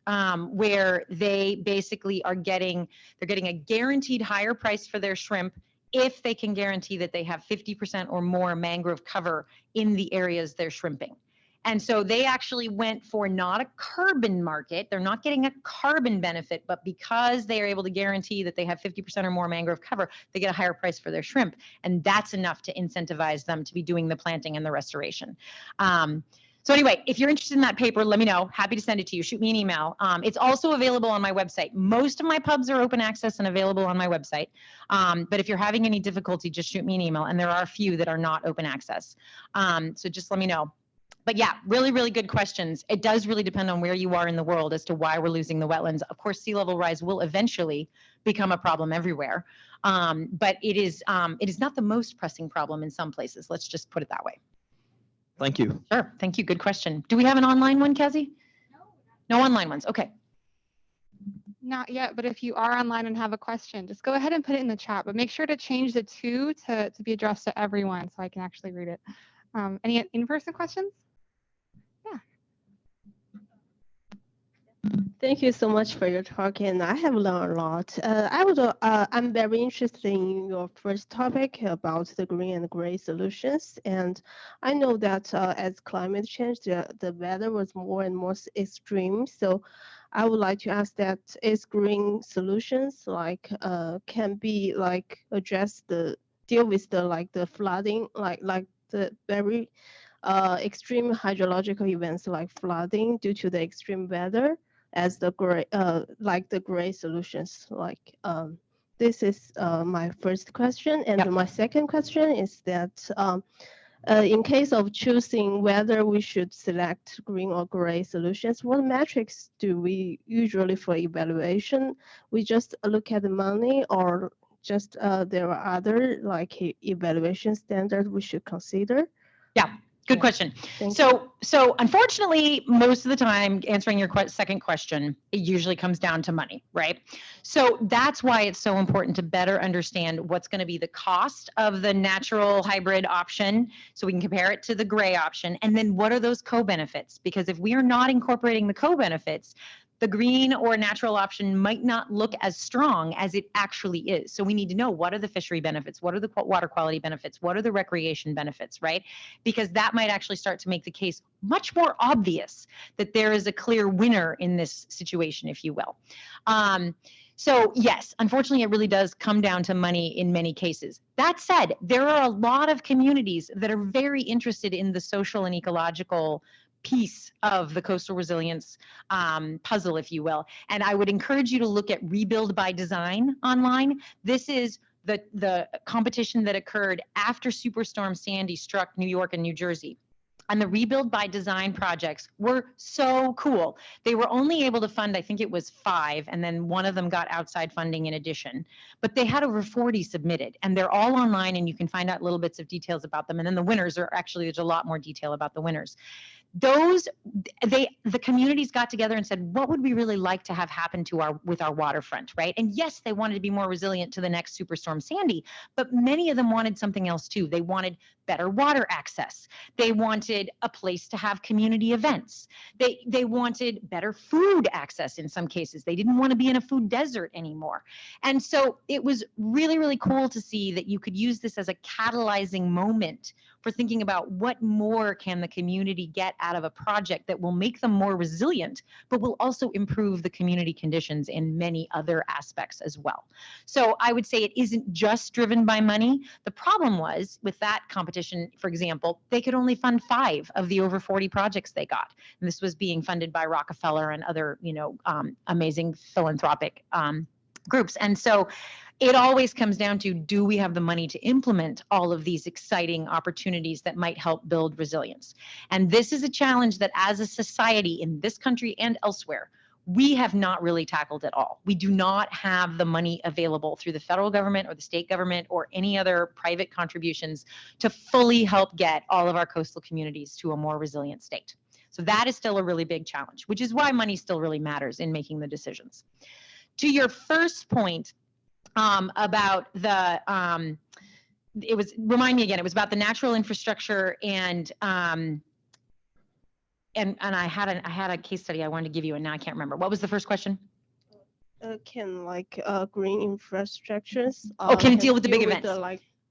where they basically they're getting a guaranteed higher price for their shrimp if they can guarantee that they have 50% or more mangrove cover in the areas they're shrimping. And so they actually went for not a carbon market. They're not getting a carbon benefit, but because they are able to guarantee that they have 50% or more mangrove cover, they get a higher price for their shrimp. And that's enough to incentivize them to be doing the planting and the restoration. So anyway, if you're interested in that paper, let me know. Happy to send it to you. Shoot me an email. It's also available on my website. Most of my pubs are open access and available on my website. But if you're having any difficulty, just shoot me an email. And there are a few that are not open access. So just let me know. But yeah, really, really good questions. It does really depend on where you are in the world as to why we're losing the wetlands. Of course, sea level rise will eventually become a problem everywhere. But it is not the most pressing problem in some places. Let's just put it that way. Thank you. Sure. Thank you. Good question. Do we have an online one, Kezzy? No online ones. Okay. Not yet, but if you are online and have a question, just go ahead and put it in the chat, but make sure to change the to be addressed to everyone so I can actually read it. Any in-person questions? Yeah. Thank you so much for your talk, and I have learned a lot. I'm very interested in your first topic about the green and gray solutions, and I know that as climate change, the weather was more and more extreme. So, I would like to ask that is green solutions like can be like deal with the flooding like the very extreme hydrological events like flooding due to the extreme weather as the gray solutions this is my first question, and Yep. my second question is that in case of choosing whether we should select green or gray solutions, what metrics do we usually for evaluation? We just look at the money, or just there are other like evaluation standards we should consider? Yeah. Good Yeah. question. Thank you. So unfortunately, most of the time, answering your second question, it usually comes down to money, right? So that's why it's so important to better understand what's going to be the cost of the natural hybrid option, so we can compare it to the gray option. And then what are those co-benefits? Because if we are not incorporating the co-benefits, the green or natural option might not look as strong as it actually is. So we need to know, what are the fishery benefits? What are the water quality benefits? What are the recreation benefits, right? Because that might actually start to make the case much more obvious that there is a clear winner in this situation, if you will. So yes, unfortunately, it really does come down to money in many cases. That said, there are a lot of communities that are very interested in the social and ecological piece of the coastal resilience puzzle, if you will. And I would encourage you to look at Rebuild by Design online. This is the competition that occurred after Superstorm Sandy struck New York and New Jersey. And the Rebuild by Design projects were so cool. They were only able to fund, I think it was 5, and then one of them got outside funding in addition. But they had over 40 submitted, and they're all online, and you can find out little bits of details about them. And then the winners are actually, there's a lot more detail about the winners. The communities got together and said, what would we really like to have happen with our waterfront, right? And yes, they wanted to be more resilient to the next Superstorm Sandy, but many of them wanted something else too. They wanted better water access. They wanted a place to have community events. They wanted better food access in some cases. They didn't want to be in a food desert anymore. And so it was really, really cool to see that you could use this as a catalyzing moment for thinking about what more can the community get out of a project that will make them more resilient, but will also improve the community conditions in many other aspects as well. So I would say it isn't just driven by money. The problem was with that competition, for example, they could only fund 5 of the over 40 projects they got. And this was being funded by Rockefeller and other, amazing philanthropic groups. And so it always comes down to, do we have the money to implement all of these exciting opportunities that might help build resilience? And this is a challenge that as a society in this country and elsewhere, we have not really tackled at all. We do not have the money available through the federal government or the state government or any other private contributions to fully help get all of our coastal communities to a more resilient state. So that is still a really big challenge, which is why money still really matters in making the decisions. To your first point, about the, remind me again, it was about the natural infrastructure and I had a case study I wanted to give you and now I can't remember. What was the first question? Can green infrastructures? Can it deal with the big events?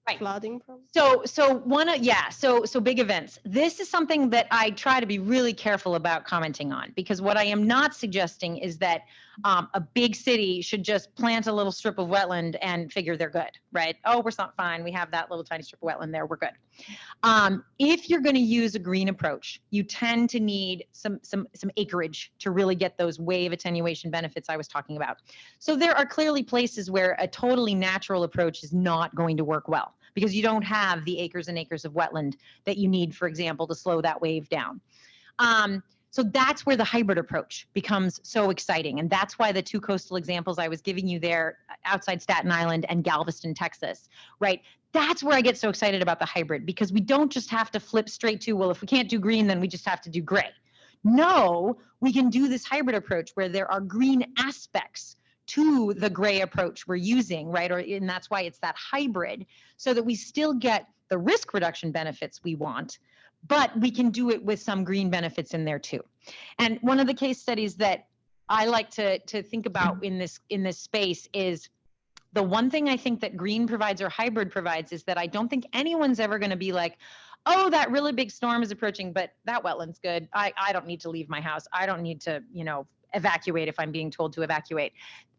Right. Flooding problem? So big events. This is something that I try to be really careful about commenting on, because what I am not suggesting is that a big city should just plant a little strip of wetland and figure they're good, right? Oh, we're not fine. We have that little tiny strip of wetland there. We're good. If you're going to use a green approach, you tend to need some acreage to really get those wave attenuation benefits I was talking about. So there are clearly places where a totally natural approach is not going to work well, because you don't have the acres and acres of wetland that you need, for example, to slow that wave down. So that's where the hybrid approach becomes so exciting. And that's why the 2 coastal examples I was giving you there outside Staten Island and Galveston, Texas, right? That's where I get so excited about the hybrid, because we don't just have to flip straight to, well, if we can't do green, then we just have to do gray. No, we can do this hybrid approach where there are green aspects to the gray approach we're using, right? And that's why it's that hybrid, so that we still get the risk reduction benefits we want, but we can do it with some green benefits in there too. And one of the case studies that I like to think about in this space is, the one thing I think that green provides or hybrid provides is that I don't think anyone's ever going to be like, oh, that really big storm is approaching, but that wetland's good. I don't need to leave my house. I don't need to, evacuate if I'm being told to evacuate.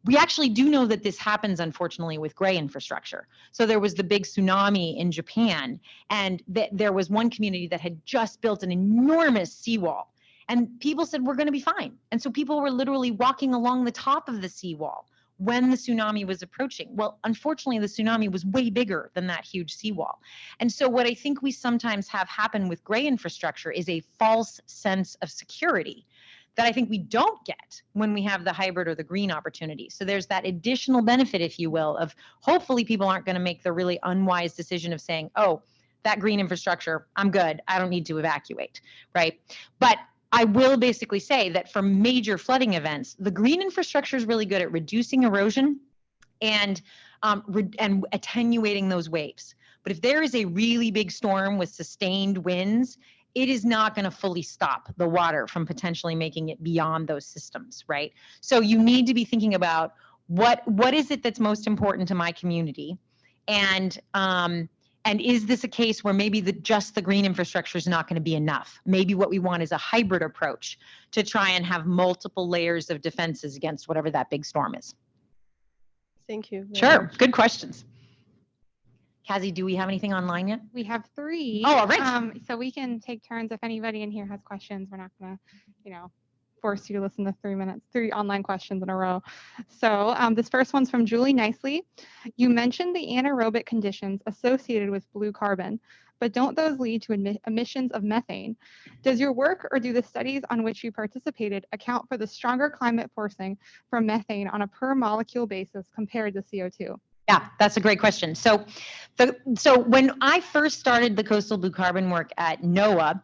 We actually do know that this happens, unfortunately, with gray infrastructure. So there was the big tsunami in Japan, and there was one community that had just built an enormous seawall. And people said, we're going to be fine. And so people were literally walking along the top of the seawall when the tsunami was approaching. Well, unfortunately, the tsunami was way bigger than that huge seawall. And so what I think we sometimes have happen with gray infrastructure is a false sense of security that I think we don't get when we have the hybrid or the green opportunity. So there's that additional benefit, if you will, of hopefully people aren't going to make the really unwise decision of saying, oh, that green infrastructure, I'm good. I don't need to evacuate, right? But I will basically say that for major flooding events, the green infrastructure is really good at reducing erosion and attenuating those waves. But if there is a really big storm with sustained winds, it is not going to fully stop the water from potentially making it beyond those systems, right? So you need to be thinking about what is it that's most important to my community, and is this a case where maybe just the green infrastructure is not going to be enough? Maybe what we want is a hybrid approach to try and have multiple layers of defenses against whatever that big storm is. Thank you. very Sure, much. good questions. Kazi, do we have anything online yet? We have 3. Oh, all right. So we can take turns if anybody in here has questions. We're not gonna, force you to listen to 3 minutes, 3 online questions in a row. So this first one's from Julie Nicely. You mentioned the anaerobic conditions associated with blue carbon, but don't those lead to emissions of methane? Does your work or do the studies on which you participated account for the stronger climate forcing from methane on a per molecule basis compared to CO2? Yeah, that's a great question. So when I first started the coastal blue carbon work at NOAA,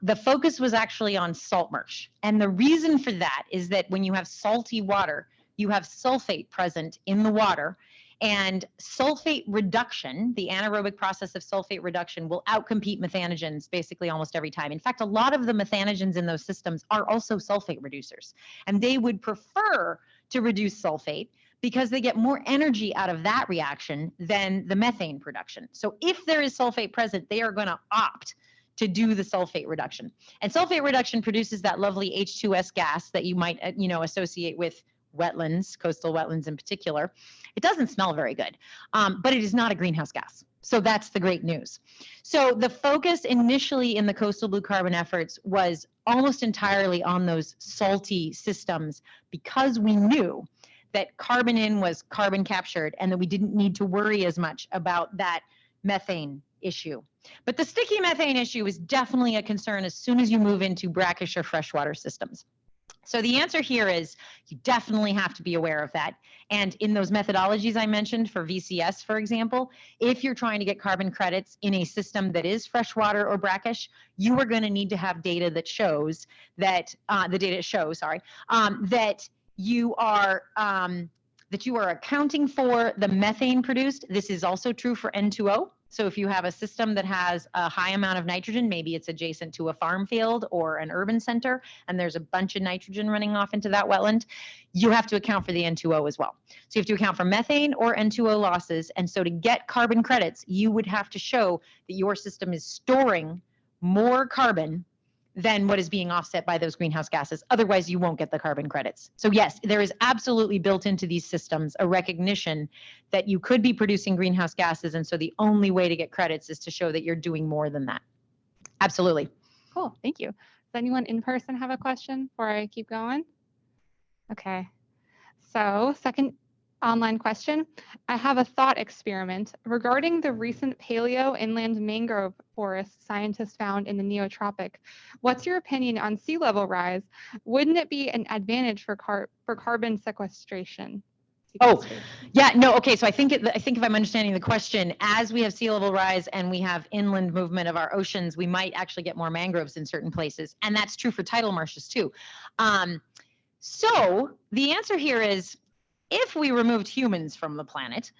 the focus was actually on salt marsh. And the reason for that is that when you have salty water, you have sulfate present in the water, and sulfate reduction, the anaerobic process of sulfate reduction, will outcompete methanogens basically almost every time. In fact, a lot of the methanogens in those systems are also sulfate reducers, and they would prefer to reduce sulfate because they get more energy out of that reaction than the methane production. So if there is sulfate present, they are going to opt to do the sulfate reduction. And sulfate reduction produces that lovely H2S gas that you might, associate with wetlands, coastal wetlands in particular. It doesn't smell very good, but it is not a greenhouse gas. So that's the great news. So the focus initially in the coastal blue carbon efforts was almost entirely on those salty systems because we knew that carbon in was carbon captured and that we didn't need to worry as much about that methane issue. But the sticky methane issue is definitely a concern as soon as you move into brackish or freshwater systems. So the answer here is you definitely have to be aware of that. And in those methodologies I mentioned for VCS, for example, if you're trying to get carbon credits in a system that is freshwater or brackish, you are going to need to have data that shows that, that you are accounting for the methane produced. This is also true for N2O. So if you have a system that has a high amount of nitrogen, maybe it's adjacent to a farm field or an urban center, and there's a bunch of nitrogen running off into that wetland, you have to account for the N2O as well. So you have to account for methane or N2O losses. And so to get carbon credits, you would have to show that your system is storing more carbon than what is being offset by those greenhouse gases. Otherwise, you won't get the carbon credits. So yes, there is absolutely built into these systems a recognition that you could be producing greenhouse gases. And so the only way to get credits is to show that you're doing more than that. Absolutely. Cool, thank you. Does anyone in person have a question before I keep going? Okay, so second online question. I have a thought experiment regarding the recent paleo inland mangrove forest scientists found in the Neotropic. What's your opinion on sea level rise? Wouldn't it be an advantage for carbon sequestration? Oh, yeah, no, okay, so I think if I'm understanding the question, as we have sea level rise and we have inland movement of our oceans, we might actually get more mangroves in certain places. And that's true for tidal marshes too. So the answer here is, if we removed humans from the planet,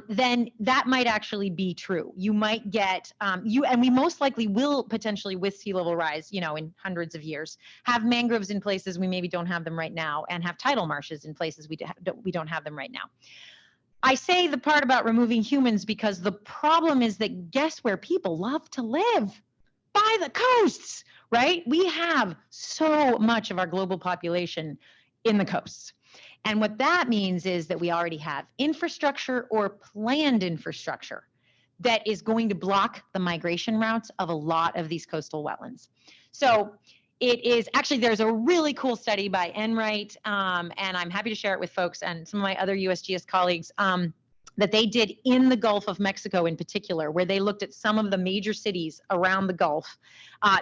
then that might actually be true. You might get, and we most likely will potentially with sea level rise, in hundreds of years, have mangroves in places we maybe don't have them right now, and have tidal marshes in places we don't have them right now. I say the part about removing humans because the problem is that guess where people love to live? By the coasts, right? We have so much of our global population in the coasts. And what that means is that we already have infrastructure or planned infrastructure that is going to block the migration routes of a lot of these coastal wetlands. So it is actually, there's a really cool study by Enright, and I'm happy to share it with folks and some of my other USGS colleagues that they did in the Gulf of Mexico in particular, where they looked at some of the major cities around the Gulf,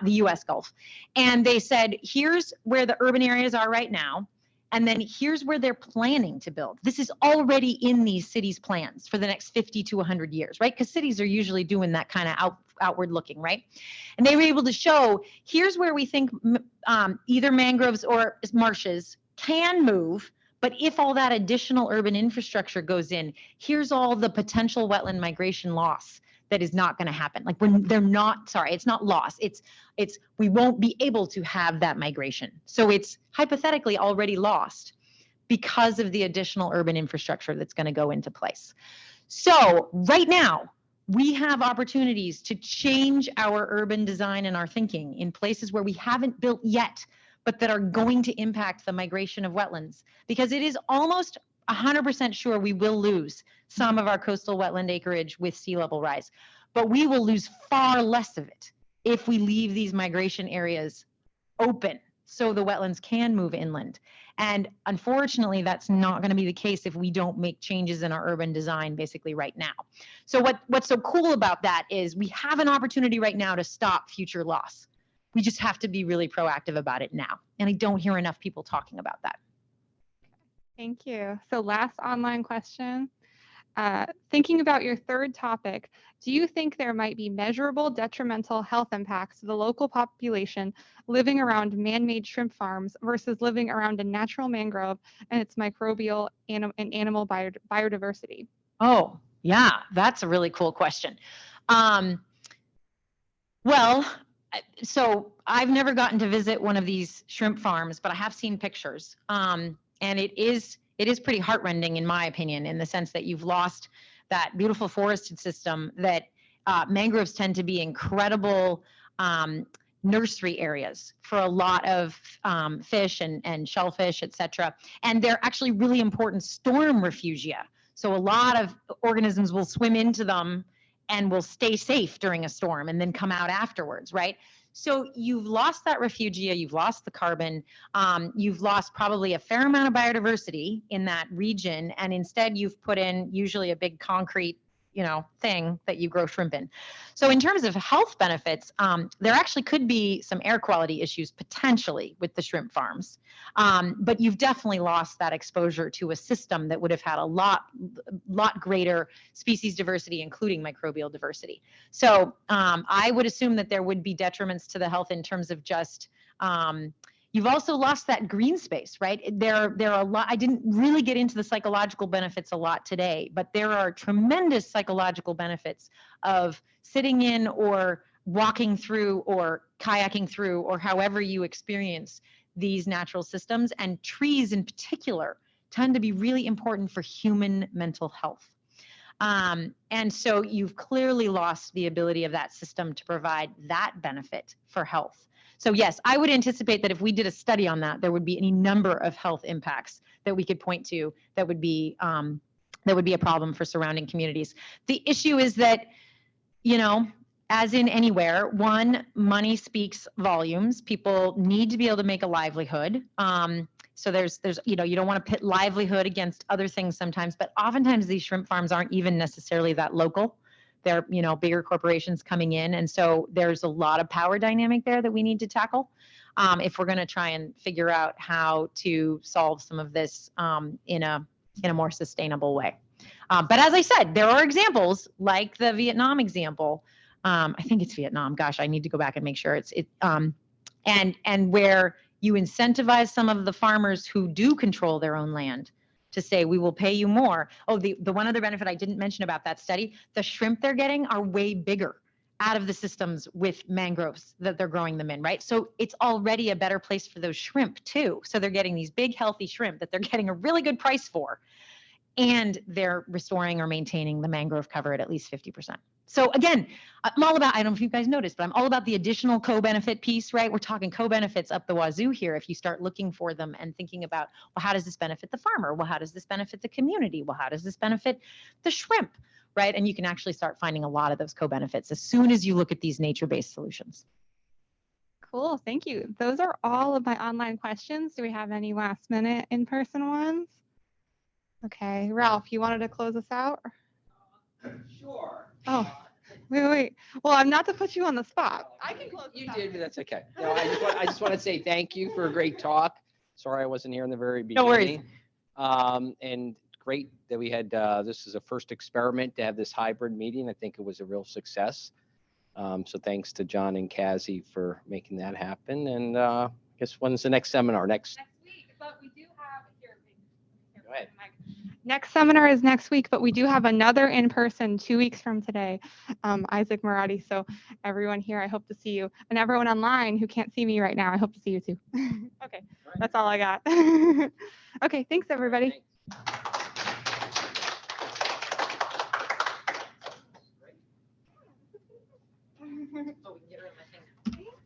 the US Gulf. And they said, here's where the urban areas are right now. And then here's where they're planning to build. This is already in these cities' plans for the next 50 to 100 years, right? Because cities are usually doing that kind of outward looking, right? And they were able to show, here's where we think either mangroves or marshes can move, but if all that additional urban infrastructure goes in, here's all the potential wetland migration loss that is not going to happen. Like when they're not, sorry, it's not loss. It's we won't be able to have that migration. So it's hypothetically already lost because of the additional urban infrastructure that's going to go into place. So right now, we have opportunities to change our urban design and our thinking in places where we haven't built yet, but that are going to impact the migration of wetlands, because it is almost 100% sure we will lose some of our coastal wetland acreage with sea level rise, but we will lose far less of it if we leave these migration areas open so the wetlands can move inland. And unfortunately, that's not going to be the case if we don't make changes in our urban design basically right now. So what's so cool about that is we have an opportunity right now to stop future loss. We just have to be really proactive about it now. And I don't hear enough people talking about that. Thank you. So last online question. Thinking about your third topic, do you think there might be measurable detrimental health impacts to the local population living around man-made shrimp farms versus living around a natural mangrove and its microbial and animal biodiversity? Oh, yeah, that's a really cool question. Well, so I've never gotten to visit one of these shrimp farms, but I have seen pictures. And it is pretty heartrending in my opinion, in the sense that you've lost that beautiful forested system that mangroves tend to be incredible nursery areas for a lot of fish and shellfish, et cetera. And they're actually really important storm refugia. So a lot of organisms will swim into them and will stay safe during a storm and then come out afterwards, right? So you've lost that refugia, you've lost the carbon, you've lost probably a fair amount of biodiversity in that region, and instead you've put in usually a big concrete, thing that you grow shrimp in. So in terms of health benefits, there actually could be some air quality issues potentially with the shrimp farms, but you've definitely lost that exposure to a system that would have had a lot greater species diversity, including microbial diversity. So I would assume that there would be detriments to the health in terms of just you've also lost that green space, right? There are a lot, I didn't really get into the psychological benefits a lot today, but there are tremendous psychological benefits of sitting in or walking through or kayaking through or however you experience these natural systems, and trees in particular tend to be really important for human mental health. And so you've clearly lost the ability of that system to provide that benefit for health. So yes, I would anticipate that if we did a study on that, there would be any number of health impacts that we could point to that would be a problem for surrounding communities. The issue is that, as in anywhere, one, money speaks volumes. People need to be able to make a livelihood. So there's you don't want to pit livelihood against other things sometimes, but oftentimes these shrimp farms aren't even necessarily that local. They're, bigger corporations coming in. And so there's a lot of power dynamic there that we need to tackle if we're going to try and figure out how to solve some of this in a more sustainable way. But as I said, there are examples like the Vietnam example. I think it's Vietnam. Gosh, I need to go back and make sure and where you incentivize some of the farmers who do control their own land to say, we will pay you more. Oh, the one other benefit I didn't mention about that study, the shrimp they're getting are way bigger out of the systems with mangroves that they're growing them in, right? So it's already a better place for those shrimp too. So they're getting these big, healthy shrimp that they're getting a really good price for. And they're restoring or maintaining the mangrove cover at least 50%. So again, I'm all about, I don't know if you guys noticed, but I'm all about the additional co-benefit piece, right? We're talking co-benefits up the wazoo here. If you start looking for them and thinking about, well, how does this benefit the farmer? Well, how does this benefit the community? Well, how does this benefit the shrimp, right? And you can actually start finding a lot of those co-benefits as soon as you look at these nature-based solutions. Cool, thank you. Those are all of my online questions. Do we have any last minute in-person ones? Okay, Ralph, you wanted to close us out? Sure. Oh, wait. Well, I'm not to put you on the spot. I can close You this out. did, but that's okay. No, I just want to say thank you for a great talk. Sorry I wasn't here in the very beginning. No worries. And great that we had, this is a first experiment to have this hybrid meeting. I think it was a real success. So thanks to John and Kazi for making that happen. And I guess when's the next seminar? Next week, but we do have here. Go ahead. Next seminar is next week, but we do have another in person 2 weeks from today, Isaac Marati. So everyone here, I hope to see you. And everyone online who can't see me right now, I hope to see you too. Okay, that's all I got. Okay, thanks everybody. Thanks.